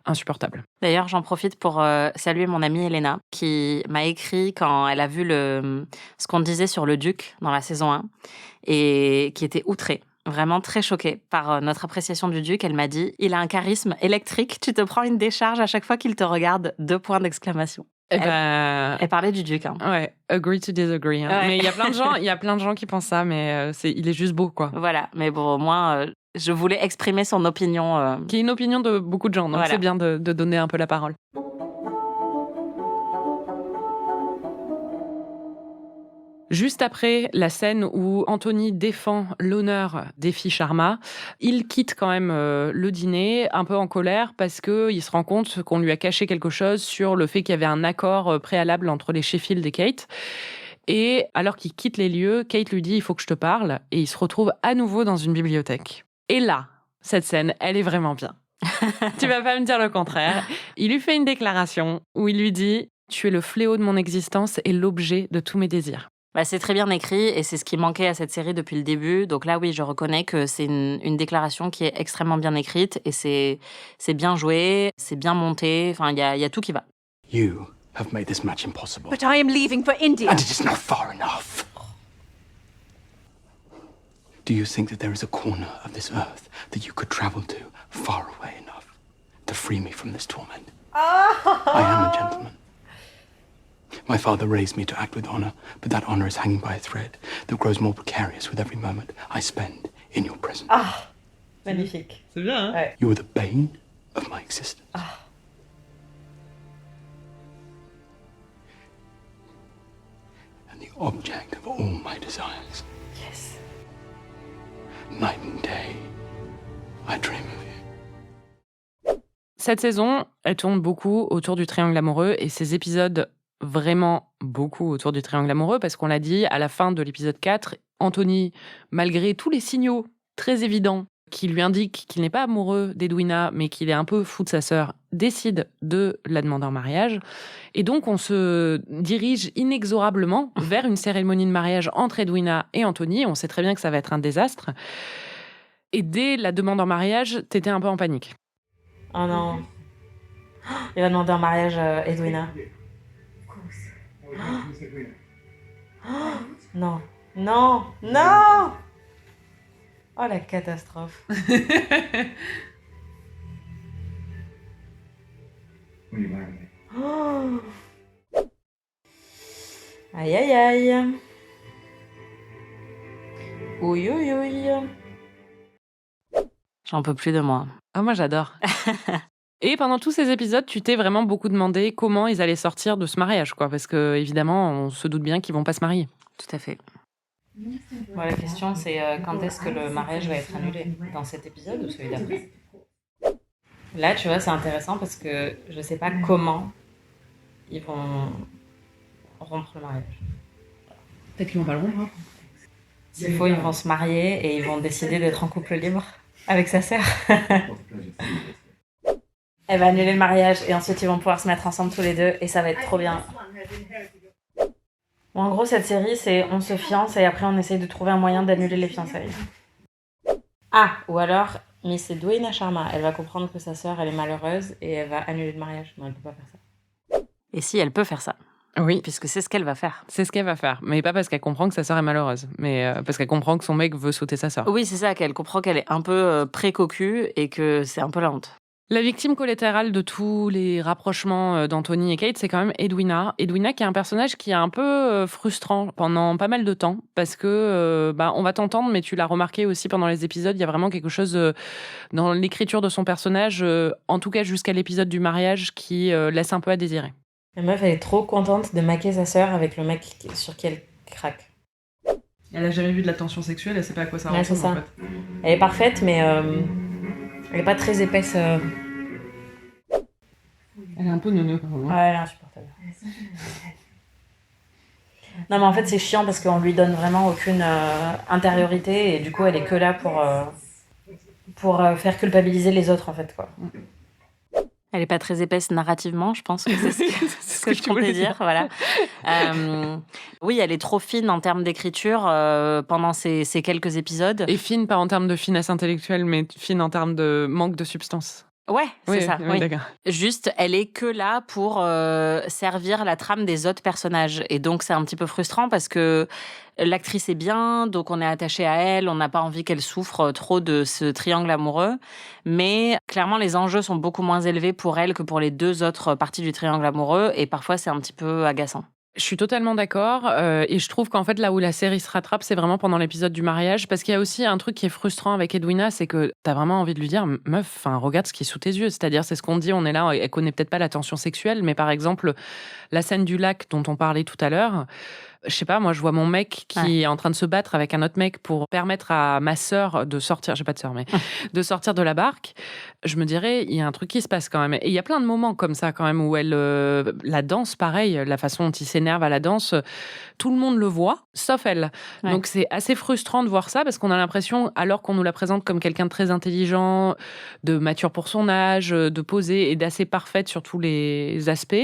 insupportable. D'ailleurs, j'en profite pour saluer mon amie Elena, qui m'a écrit quand elle a vu ce qu'on disait sur le Duc dans la saison 1 et qui était outrée. Vraiment très choquée par notre appréciation du Duc. Elle m'a dit « Il a un charisme électrique, tu te prends une décharge à chaque fois qu'il te regarde !» Elle parlait du Duc. Hein. Ouais, agree to disagree. Hein. Ouais. Mais il y a plein de gens qui pensent ça, mais il est juste beau, quoi. Voilà, mais bon, au moins, je voulais exprimer son opinion. Qui est une opinion de beaucoup de gens, donc c'est bien de donner un peu la parole. Juste après la scène où Anthony défend l'honneur d'Effie Sharma, il quitte quand même le dîner un peu en colère parce qu'il se rend compte qu'on lui a caché quelque chose sur le fait qu'il y avait un accord préalable entre les Sheffield et Kate. Et alors qu'il quitte les lieux, Kate lui dit « il faut que je te parle » et il se retrouve à nouveau dans une bibliothèque. Et là, cette scène, elle est vraiment bien. Tu vas pas me dire le contraire. Il lui fait une déclaration où il lui dit « tu es le fléau de mon existence et l'objet de tous mes désirs ». C'est très bien écrit et c'est ce qui manquait à cette série depuis le début. Donc là, oui, je reconnais que c'est une déclaration qui est extrêmement bien écrite et c'est bien joué, c'est bien monté. Enfin, il y a tout qui va. You have made this match impossible. But I am leaving for India. And it is not far enough. Do you think that there is a corner of this earth that you could travel to far away enough to free me from this torment? I am a gentleman. My father raised me to act with honor, but that honor is hanging by a thread that grows more precarious with every moment I spend in your presence. Ah, magnifique. C'est bien, hein? Ouais. You are the bane of my existence. Ah. And the object of all my desires. Yes. Night and day, I dream of you. Cette saison, elle tourne beaucoup autour du triangle amoureux et ces épisodes vraiment beaucoup autour du triangle amoureux parce qu'on l'a dit, à la fin de l'épisode 4, Anthony, malgré tous les signaux très évidents qui lui indiquent qu'il n'est pas amoureux d'Edwina mais qu'il est un peu fou de sa sœur, décide de la demander en mariage. Et donc, on se dirige inexorablement vers une cérémonie de mariage entre Edwina et Anthony. On sait très bien que ça va être un désastre. Et dès la demande en mariage, t'étais un peu en panique. Oh non. Il va demander en mariage Edwina. Non, non, non! Oh la catastrophe. Oh. Aïe aïe aïe. Ouïe ouïe ouïe. J'en peux plus de moi. Ah, moi j'adore. Et pendant tous ces épisodes, tu t'es vraiment beaucoup demandé comment ils allaient sortir de ce mariage, quoi, parce que évidemment, on se doute bien qu'ils vont pas se marier. Tout à fait. Bon, la question, c'est quand est-ce que le mariage va être annulé ? Dans cet épisode ou celui d'après ? Là, tu vois, c'est intéressant parce que je sais pas comment ils vont rompre le mariage. Peut-être qu'ils vont pas le rompre. S'il faut, ils vont se marier et ils vont décider d'être en couple libre avec sa sœur. Elle va annuler le mariage et ensuite ils vont pouvoir se mettre ensemble tous les deux et ça va être trop bien. Bon, en gros, cette série, c'est on se fiance et après on essaye de trouver un moyen d'annuler les fiançailles. Ah, ou alors Miss Edwina Sharma, elle va comprendre que sa sœur, elle est malheureuse et elle va annuler le mariage. Non, elle peut pas faire ça. Et si, elle peut faire ça. Oui. Puisque c'est ce qu'elle va faire. C'est ce qu'elle va faire. Mais pas parce qu'elle comprend que sa sœur est malheureuse, mais parce qu'elle comprend que son mec veut sauter sa sœur. Oui, c'est ça, qu'elle comprend qu'elle est un peu pré-cocu et que c'est un peu la honte. La victime collatérale de tous les rapprochements d'Anthony et Kate, c'est quand même Edwina. Edwina qui est un personnage qui est un peu frustrant pendant pas mal de temps parce que on va t'entendre, mais tu l'as remarqué aussi pendant les épisodes, il y a vraiment quelque chose dans l'écriture de son personnage, en tout cas jusqu'à l'épisode du mariage, qui laisse un peu à désirer. La meuf, elle est trop contente de maquer sa sœur avec le mec sur qui elle craque. Elle a jamais vu de la tension sexuelle, elle sait pas à quoi ça Ouais, ressemble c'est ça. en fait. Elle est parfaite, mais elle est pas très épaisse. Elle est un peu neuneu quand même. Ouais, elle est insupportable. Non, mais en fait, c'est chiant parce qu'on lui donne vraiment aucune intériorité et du coup, elle est que là pour faire culpabiliser les autres, en fait, quoi. Elle est pas très épaisse narrativement, je pense que c'est ce que je comptais dire. Voilà. Oui, elle est trop fine en termes d'écriture pendant ces quelques épisodes. Et fine, pas en termes de finesse intellectuelle, mais fine en termes de manque de substance. Ouais, c'est ça. Oui. D'accord. Juste, elle est que là pour servir la trame des autres personnages. Et donc, c'est un petit peu frustrant parce que l'actrice est bien, donc on est attaché à elle, on n'a pas envie qu'elle souffre trop de ce triangle amoureux. Mais clairement, les enjeux sont beaucoup moins élevés pour elle que pour les deux autres parties du triangle amoureux. Et parfois, c'est un petit peu agaçant. Je suis totalement d'accord et je trouve qu'en fait là où la série se rattrape, c'est vraiment pendant l'épisode du mariage, parce qu'il y a aussi un truc qui est frustrant avec Edwina, c'est que t'as vraiment envie de lui dire meuf, enfin regarde ce qui est sous tes yeux, c'est-à-dire c'est ce qu'on dit, on est là, elle connaît peut-être pas la tension sexuelle, mais par exemple la scène du lac dont on parlait tout à l'heure. Je sais pas, moi je vois mon mec qui est en train de se battre avec un autre mec pour permettre à ma sœur de sortir, j'ai pas de sœur mais de sortir de la barque. Je me dirais, il y a un truc qui se passe quand même. Et il y a plein de moments comme ça quand même où elle, la danse, pareil, la façon dont il s'énerve à la danse, tout le monde le voit, sauf elle. Ouais. Donc c'est assez frustrant de voir ça parce qu'on a l'impression, alors qu'on nous la présente comme quelqu'un de très intelligent, de mature pour son âge, de posée et d'assez parfaite sur tous les aspects,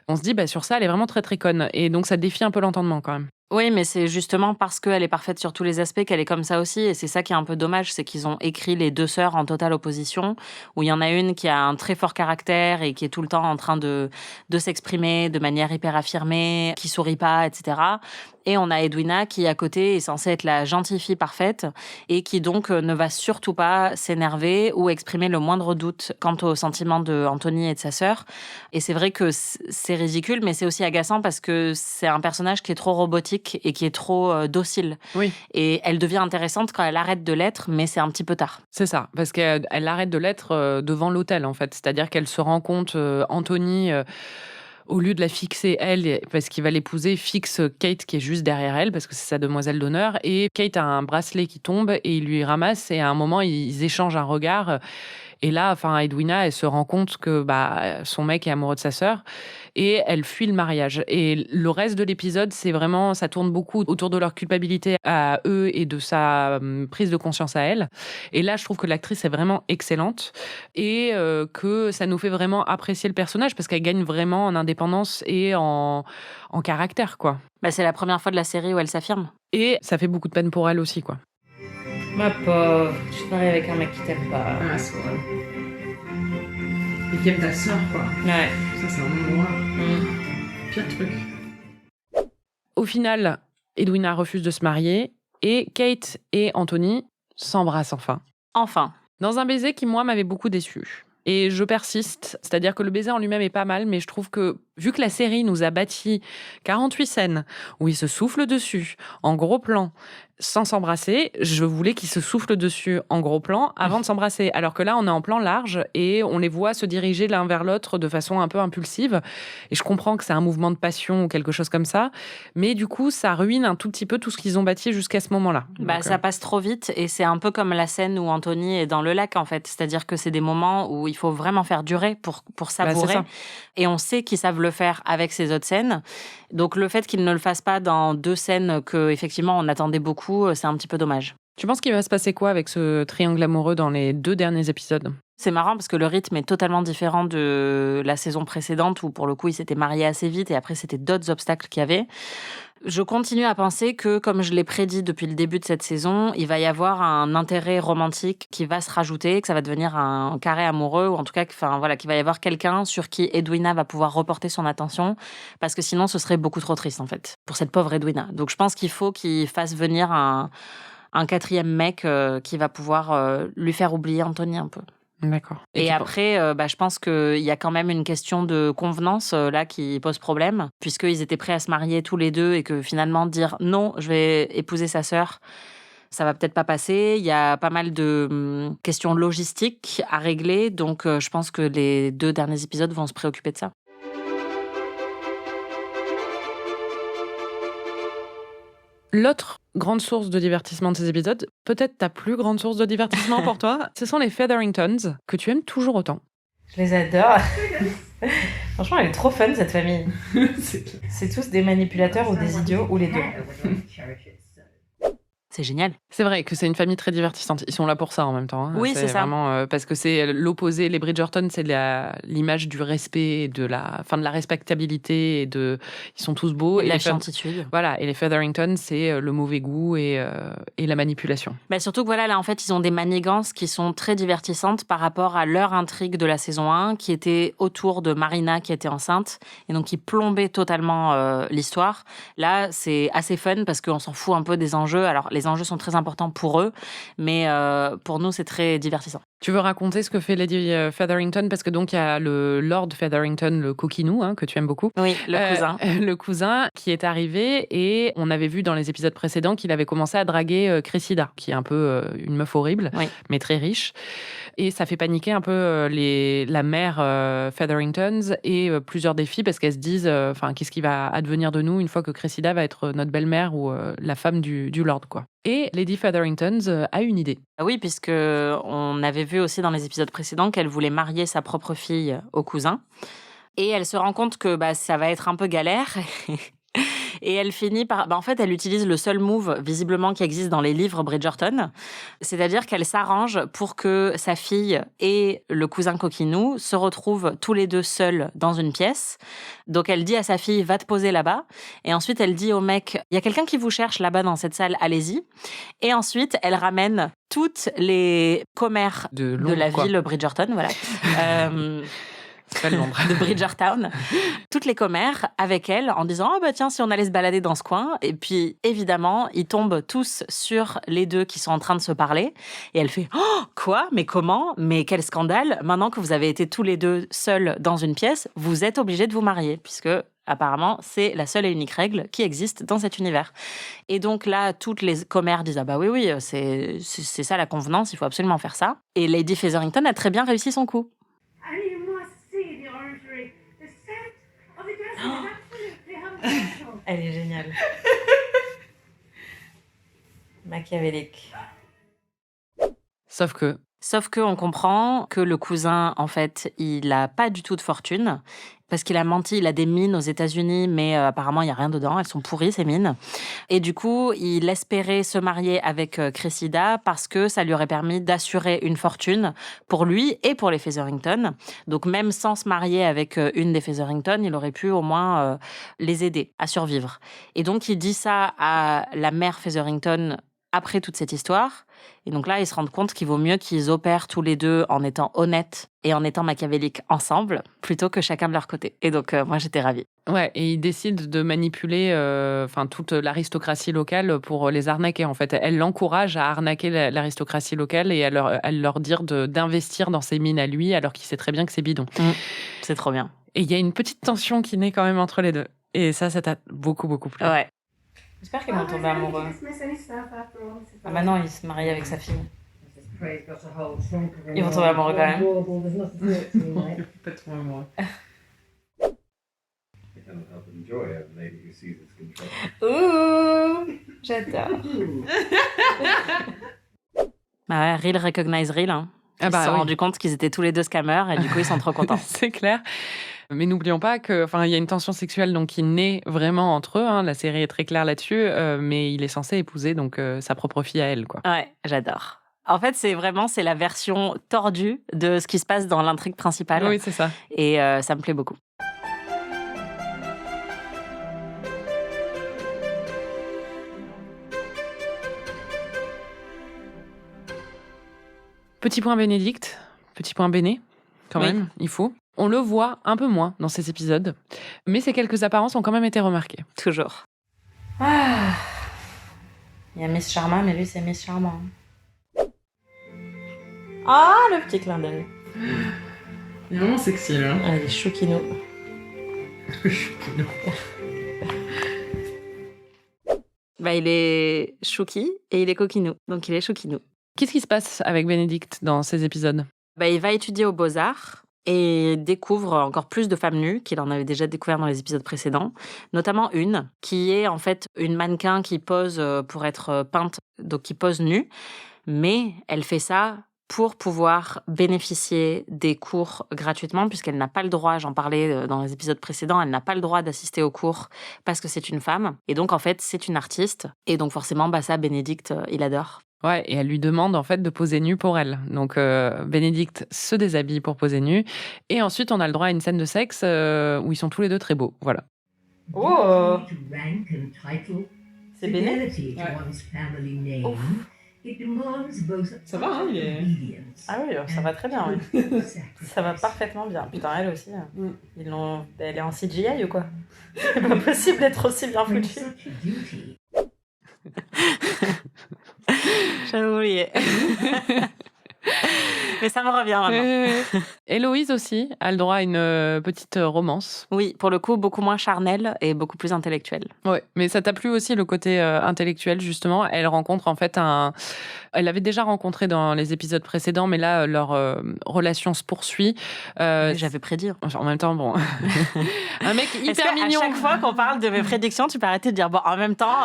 on se dit sur ça elle est vraiment très très conne. Et donc ça défie un peu l'entendement quand même. Oui, mais c'est justement parce qu'elle est parfaite sur tous les aspects qu'elle est comme ça aussi. Et c'est ça qui est un peu dommage, c'est qu'ils ont écrit les deux sœurs en totale opposition, où il y en a une qui a un très fort caractère et qui est tout le temps en train de s'exprimer de manière hyper affirmée, qui sourit pas, etc. Et on a Edwina qui, à côté, est censée être la gentille fille parfaite et qui donc ne va surtout pas s'énerver ou exprimer le moindre doute quant aux sentiments d'Anthony et de sa sœur. Et c'est vrai que c'est ridicule, mais c'est aussi agaçant parce que c'est un personnage qui est trop robotique et qui est trop docile. Oui. Et elle devient intéressante quand elle arrête de l'être, mais c'est un petit peu tard. C'est ça, parce qu'elle arrête de l'être devant l'hôtel, en fait. C'est-à-dire qu'elle se rend compte, Anthony... au lieu de la fixer, elle, parce qu'il va l'épouser, fixe Kate qui est juste derrière elle, parce que c'est sa demoiselle d'honneur. Et Kate a un bracelet qui tombe et il lui ramasse. Et à un moment, ils échangent un regard. Et là, Edwina, elle se rend compte que son mec est amoureux de sa sœur. Et elle fuit le mariage. Et le reste de l'épisode, c'est vraiment, ça tourne beaucoup autour de leur culpabilité à eux et de sa prise de conscience à elle. Et là, je trouve que l'actrice est vraiment excellente et que ça nous fait vraiment apprécier le personnage parce qu'elle gagne vraiment en indépendance et en caractère, quoi. C'est la première fois de la série où elle s'affirme. Et ça fait beaucoup de peine pour elle aussi, quoi. Ma pauvre, tu te maries avec un mec qui t'aime pas. Ah, c'est vrai. Et qui aime ta sœur, quoi. Ouais. Ça, c'est un monde noir. Pire truc. Au final, Edwina refuse de se marier et Kate et Anthony s'embrassent enfin. Enfin. Dans un baiser qui, moi, m'avait beaucoup déçue. Et je persiste, c'est-à-dire que le baiser en lui-même est pas mal, mais je trouve que, vu que la série nous a bâti 48 scènes où ils se soufflent dessus, en gros plan, sans s'embrasser. Je voulais qu'ils se soufflent dessus en gros plan avant de s'embrasser. Alors que là, on est en plan large et on les voit se diriger l'un vers l'autre de façon un peu impulsive. Et je comprends que c'est un mouvement de passion ou quelque chose comme ça. Mais du coup, ça ruine un tout petit peu tout ce qu'ils ont bâti jusqu'à ce moment-là. Donc, ça passe trop vite et c'est un peu comme la scène où Anthony est dans le lac, en fait. C'est-à-dire que c'est des moments où il faut vraiment faire durer pour savourer. Et on sait qu'ils savent le faire avec ces autres scènes. Donc le fait qu'ils ne le fassent pas dans 2 scènes que effectivement on attendait beaucoup, c'est un petit peu dommage. Tu penses qu'il va se passer quoi avec ce triangle amoureux dans les 2 derniers épisodes ? C'est marrant parce que le rythme est totalement différent de la saison précédente où pour le coup ils s'étaient mariés assez vite et après c'était d'autres obstacles qu'il y avait. Je continue à penser que, comme je l'ai prédit depuis le début de cette saison, il va y avoir un intérêt romantique qui va se rajouter, que ça va devenir un carré amoureux, ou en tout cas, qu'il va y avoir quelqu'un sur qui Edwina va pouvoir reporter son attention, parce que sinon ce serait beaucoup trop triste en fait, pour cette pauvre Edwina. Donc je pense qu'il faut qu'il fasse venir un 4e mec qui va pouvoir lui faire oublier Anthony un peu. D'accord. Et après, je pense qu'il y a quand même une question de convenance là qui pose problème, puisqu'ils étaient prêts à se marier tous les 2 et que finalement dire non, je vais épouser sa sœur, ça va peut-être pas passer. Il y a pas mal de questions logistiques à régler, donc je pense que les 2 derniers épisodes vont se préoccuper de ça. L'autre grande source de divertissement de ces épisodes, peut-être ta plus grande source de divertissement pour toi, ce sont les Featheringtons, que tu aimes toujours autant. Je les adore. Franchement, elle est trop fun, cette famille. C'est tous des manipulateurs ou des idiots, ou les 2. C'est génial. C'est vrai que c'est une famille très divertissante. Ils sont là pour ça en même temps. Hein. Oui, c'est ça. Vraiment, parce que c'est l'opposé. Les Bridgerton, c'est l'image du respect, de la respectabilité. Ils sont tous beaux. Et la chantitude. Voilà. Et les Featherington, c'est le mauvais goût et la manipulation. Surtout que là, en fait, ils ont des manigances qui sont très divertissantes par rapport à leur intrigue de la saison 1, qui était autour de Marina qui était enceinte, et donc qui plombait totalement l'histoire. Là, c'est assez fun parce qu'on s'en fout un peu des enjeux. Alors, les enjeux sont très importants pour eux, mais pour nous, c'est très divertissant. Tu veux raconter ce que fait Lady Featherington ? Parce que donc, il y a le Lord Featherington, le coquinou, que tu aimes beaucoup. Oui, le cousin. Le cousin qui est arrivé et on avait vu dans les épisodes précédents qu'il avait commencé à draguer Cressida, qui est un peu une meuf horrible, mais très riche. Et ça fait paniquer un peu la mère Featheringtons et plusieurs des filles parce qu'elles se disent qu'est-ce qui va advenir de nous une fois que Cressida va être notre belle-mère ou la femme du Lord, quoi. Et Lady Featherington a une idée. Oui, puisque on avait vu aussi dans les épisodes précédents qu'elle voulait marier sa propre fille au cousin. Et elle se rend compte que ça va être un peu galère. Et elle finit par... en fait, elle utilise le seul move, visiblement, qui existe dans les livres Bridgerton. C'est-à-dire qu'elle s'arrange pour que sa fille et le cousin coquinou se retrouvent tous les 2 seuls dans une pièce. Donc, elle dit à sa fille, va te poser là-bas. Et ensuite, elle dit au mec, il y a quelqu'un qui vous cherche là-bas dans cette salle, allez-y. Et ensuite, elle ramène toutes les commères de la ville Bridgerton, voilà. De Bridgertown, toutes les commères avec elle en disant tiens, si on allait se balader dans ce coin. Et puis évidemment ils tombent tous sur les 2 qui sont en train de se parler et elle fait quoi, mais comment, mais quel scandale, maintenant que vous avez été tous les 2 seuls dans une pièce, vous êtes obligés de vous marier, puisque apparemment, c'est la seule et unique règle qui existe dans cet univers. Et donc là, toutes les commères disent oui, c'est ça la convenance, il faut absolument faire ça. Et Lady Featherington a très bien réussi son coup. Elle est géniale. Machiavélique. Sauf que on comprend que le cousin, en fait, il a pas du tout de fortune. Parce qu'il a menti, il a des mines aux États-Unis, mais apparemment, il n'y a rien dedans. Elles sont pourries, ces mines. Et du coup, il espérait se marier avec Cressida parce que ça lui aurait permis d'assurer une fortune pour lui et pour les Featherington. Donc, même sans se marier avec une des Featherington, il aurait pu au moins les aider à survivre. Et donc, il dit ça à la mère Featherington après toute cette histoire. Et donc là, ils se rendent compte qu'il vaut mieux qu'ils opèrent tous les 2 en étant honnêtes et en étant machiavéliques ensemble, plutôt que chacun de leur côté. Et donc, moi, j'étais ravie. Ouais, et ils décident de manipuler toute l'aristocratie locale pour les arnaquer, en fait. Elle l'encourage à arnaquer l'aristocratie locale et à leur dire d'investir dans ses mines à lui, alors qu'il sait très bien que c'est bidon. C'est trop bien. Et il y a une petite tension qui naît quand même entre les 2. Et ça t'a beaucoup, beaucoup plu. Ouais. J'espère qu'ils vont tomber amoureux. Ah bah non, il se marie avec sa fille. Ils vont tomber amoureux quand même. Pas trop amoureux. Ouh, j'adore. Bah ouais, Real recognize Real. Hein. Ils se sont rendus compte qu'ils étaient tous les deux scammers et du coup, ils sont trop contents. C'est clair. Mais n'oublions pas qu'il y a une tension sexuelle donc, qui naît vraiment entre eux. Hein. La série est très claire là-dessus. Mais il est censé épouser donc, sa propre fille à elle. Quoi. Ouais, j'adore. En fait, c'est la version tordue de ce qui se passe dans l'intrigue principale. Oui, c'est ça. Et ça me plaît beaucoup. Petit point Bénédicte, petit point Béné, quand même, il faut. On le voit un peu moins dans ces épisodes, mais ces quelques apparences ont quand même été remarquées. Toujours. Ah. Il y a Miss Sharma, mais lui, c'est Miss Sharma. Ah, le petit clin d'œil. Il est vraiment sexy, là. Ah, il est chouquino. Bah, il est chouki et il est coquinou, donc il est chouquinou. Qu'est-ce qui se passe avec Bénédicte dans ces épisodes ? Bah, il va étudier aux Beaux-Arts et découvre encore plus de femmes nues qu'il en avait déjà découvert dans les épisodes précédents, notamment une qui est en fait une mannequin qui pose pour être peinte, donc qui pose nue, mais elle fait ça pour pouvoir bénéficier des cours gratuitement, puisqu'elle n'a pas le droit, j'en parlais dans les épisodes précédents, elle n'a pas le droit d'assister aux cours parce que c'est une femme. Et donc, en fait, c'est une artiste. Et donc, forcément, ça, Bénédicte, il adore. Ouais, et elle lui demande en fait de poser nue pour elle. Donc Bénédicte se déshabille pour poser nue. Et ensuite, on a le droit à une scène de sexe où ils sont tous les deux très beaux. Voilà. Oh, c'est Béné. Ouais. Ça va, hein, il est... Ah oui, ça va très bien. Oui. Ça va parfaitement bien. Putain, elle aussi. Elle est en CGI ou quoi ? C'est pas possible d'être aussi bien foutue. J'avais oublié. Mais ça me revient maintenant. Héloïse aussi a le droit à une petite romance. Oui, pour le coup, beaucoup moins charnelle et beaucoup plus intellectuelle. Ouais, mais ça t'a plu aussi le côté intellectuel, justement. Elle rencontre en fait Elle l'avait déjà rencontré dans les épisodes précédents, mais là, leur relation se poursuit. J'avais prédit. En même temps, bon... un mec hyper mignon. À chaque fois qu'on parle de mes prédictions, tu peux arrêter de dire, bon, en même temps,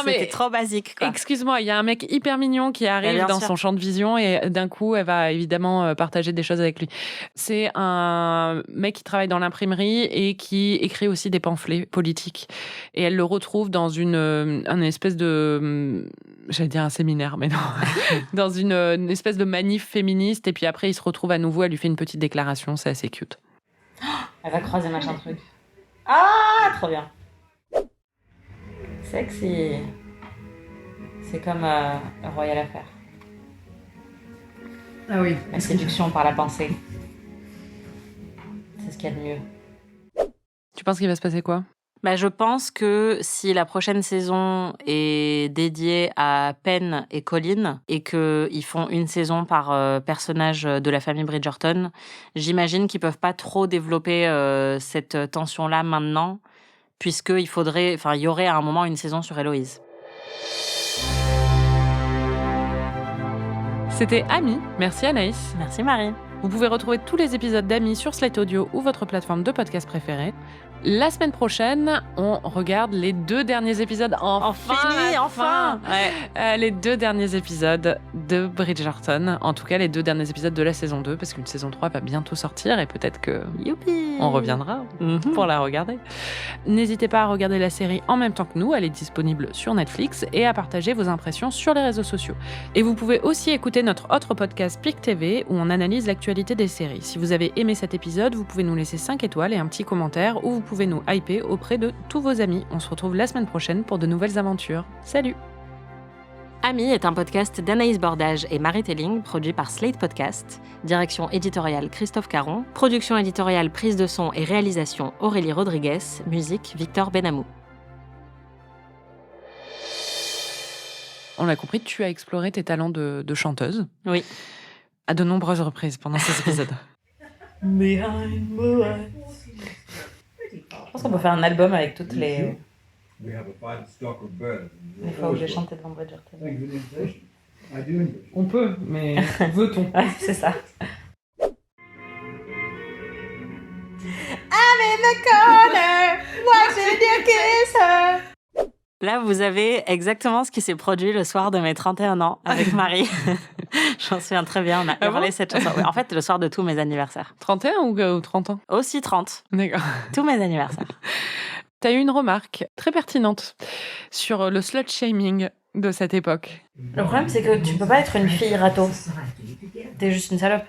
c'était trop basique. Quoi. Excuse-moi, il y a un mec hyper mignon qui arrive dans son champ de vision et d'un coup, elle va évidemment partager des choses avec lui. C'est un mec qui travaille dans l'imprimerie et qui écrit aussi des pamphlets politiques. Et elle le retrouve dans une espèce de... J'allais dire un séminaire, mais non. Dans une espèce de manif féministe. Et puis après, il se retrouve à nouveau. Elle lui fait une petite déclaration. C'est assez cute. Elle va croiser machin truc. Ah, trop bien. Sexy. C'est comme Royal Affair. Ah oui. La séduction par la pensée. C'est ce qu'il y a de mieux. Tu penses qu'il va se passer quoi ? Je pense que si la prochaine saison est dédiée à Penn et Colin et qu'ils font une saison par personnage de la famille Bridgerton, j'imagine qu'ils peuvent pas trop développer cette tension-là maintenant, puisqu'il y aurait à un moment une saison sur Héloïse. C'était Ami. Merci Anaïs. Merci Marie. Vous pouvez retrouver tous les épisodes d'Ami sur Slate Audio ou votre plateforme de podcast préférée. La semaine prochaine, on regarde les 2 derniers épisodes. Enfin ouais. Les 2 derniers épisodes de Bridgerton. En tout cas, les 2 derniers épisodes de la saison 2, parce qu'une saison 3 va bientôt sortir et peut-être que on reviendra pour la regarder. N'hésitez pas à regarder la série en même temps que nous. Elle est disponible sur Netflix et à partager vos impressions sur les réseaux sociaux. Et vous pouvez aussi écouter notre autre podcast PIC TV où on analyse l'actualité des séries. Si vous avez aimé cet épisode, vous pouvez nous laisser 5 étoiles et un petit commentaire ou vous pouvez nous hyper auprès de tous vos amis. On se retrouve la semaine prochaine pour de nouvelles aventures. Salut! Ami est un podcast d'Anaïs Bordage et Marie Telling, produit par Slate Podcast. Direction éditoriale Christophe Caron. Production éditoriale, prise de son et réalisation Aurélie Rodriguez. Musique Victor Benamou. On l'a compris, tu as exploré tes talents de chanteuse. Oui. À de nombreuses reprises pendant ces épisodes. Je pense qu'on peut faire un album avec toutes les Les fois où j'ai chanté devant Bridgerton. On peut, mais veut-on? Ouais, c'est ça. I'm in the corner, watching you kiss her. Là, vous avez exactement ce qui s'est produit le soir de mes 31 ans avec Marie. J'en souviens très bien, on a hurlé cette chanson. Oui, en fait, le soir de tous mes anniversaires. 31 ou 30 ans? Aussi 30. D'accord. Tous mes anniversaires. T'as eu une remarque très pertinente sur le slut-shaming de cette époque. Le problème, c'est que tu peux pas être une fille râteau. T'es juste une salope.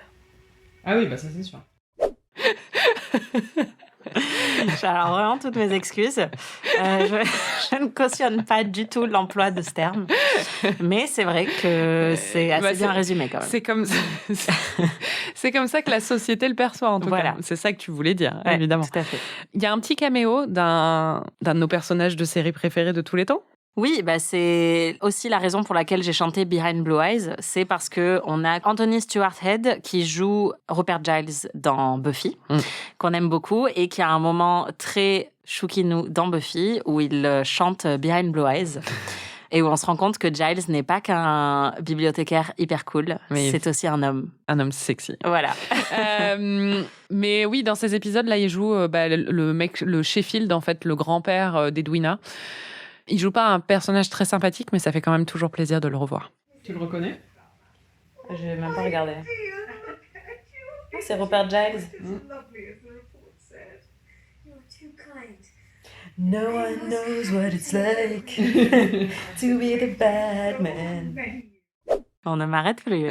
Ah oui, bah ça c'est sûr. Alors vraiment, toutes mes excuses. Je ne cautionne pas du tout l'emploi de ce terme. Mais c'est vrai que c'est assez bien résumé quand même. C'est comme ça que la société le perçoit, en tout cas. C'est ça que tu voulais dire, ouais, évidemment. Tout à fait. Il y a un petit caméo d'un de nos personnages de série préférés de tous les temps. Oui, bah c'est aussi la raison pour laquelle j'ai chanté Behind Blue Eyes. C'est parce que on a Anthony Stewart Head qui joue Rupert Giles dans Buffy, qu'on aime beaucoup, et qui a un moment très choukinou dans Buffy où il chante Behind Blue Eyes. Et où on se rend compte que Giles n'est pas qu'un bibliothécaire hyper cool, mais c'est aussi un homme. Un homme sexy. Voilà. Mais oui, dans ces épisodes-là, il joue le Sheffield, en fait, le grand-père d'Edwina. Il joue pas un personnage très sympathique, mais ça fait quand même toujours plaisir de le revoir. Tu le reconnais? Je vais même pas regarder. Oh, c'est Rupert Giles. No one knows what it's like to be the bad man. On ne m'arrête plus.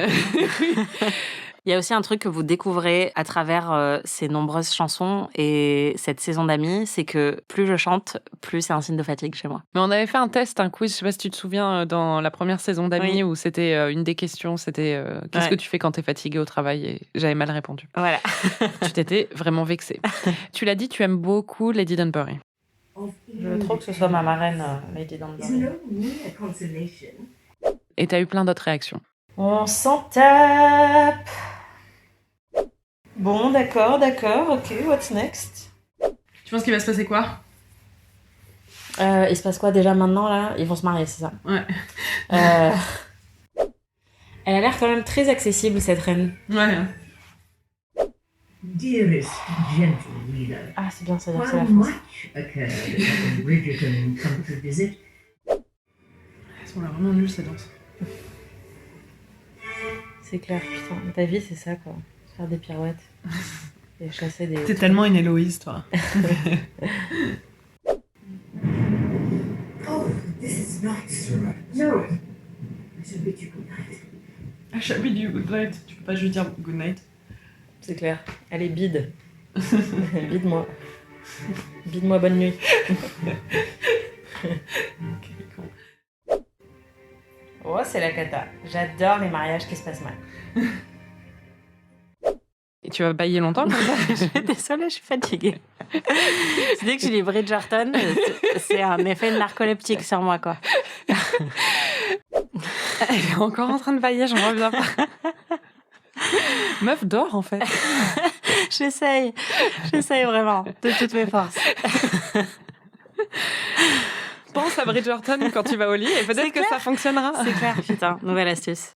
Il y a aussi un truc que vous découvrez à travers ces nombreuses chansons et cette saison d'amis, c'est que plus je chante, plus c'est un signe de fatigue chez moi. Mais on avait fait un test, un quiz, je sais pas si tu te souviens, dans la première saison d'amis, où c'était une des questions, c'était qu'est-ce que tu fais quand t'es fatiguée au travail? Et j'avais mal répondu. Voilà. Tu t'étais vraiment vexée. Tu l'as dit, tu aimes beaucoup Lady Dunbury. Je veux trop que ce soit ma marraine, Lady Dunbury. Et t'as eu plein d'autres réactions. On s'en tape. Bon, d'accord, ok, what's next? Tu penses qu'il va se passer quoi? Il se passe quoi déjà maintenant, là? Ils vont se marier, c'est ça? Ouais. Elle a l'air quand même très accessible, cette reine. Ouais. Dearest gentle reader, ah, c'est bien, c'est la while much occurred at Bridgerton country visit. Elles sont là vraiment nulles, ces danses. C'est clair, putain. Ta vie, c'est ça, quoi. Faire des pirouettes. Et chasser des... T'es tellement une Héloïse, toi. Oh, this is not... No. I shall bid you good night. I shall bid you good night. Tu peux pas juste dire good night? C'est clair. Allez, bide. Bide-moi. Bide-moi, bonne nuit. Oh, c'est la cata. J'adore les mariages qui se passent mal. Et tu vas bailler longtemps comme ça? Désolée, je suis fatiguée. Dès que je dis Bridgerton, c'est un effet narcoleptique sur moi, quoi. Elle est encore en train de bailler, j'en reviens pas. Meuf dort, en fait. J'essaye vraiment, de toutes mes forces. Pense à Bridgerton quand tu vas au lit et peut-être que ça fonctionnera. C'est clair, putain, nouvelle astuce.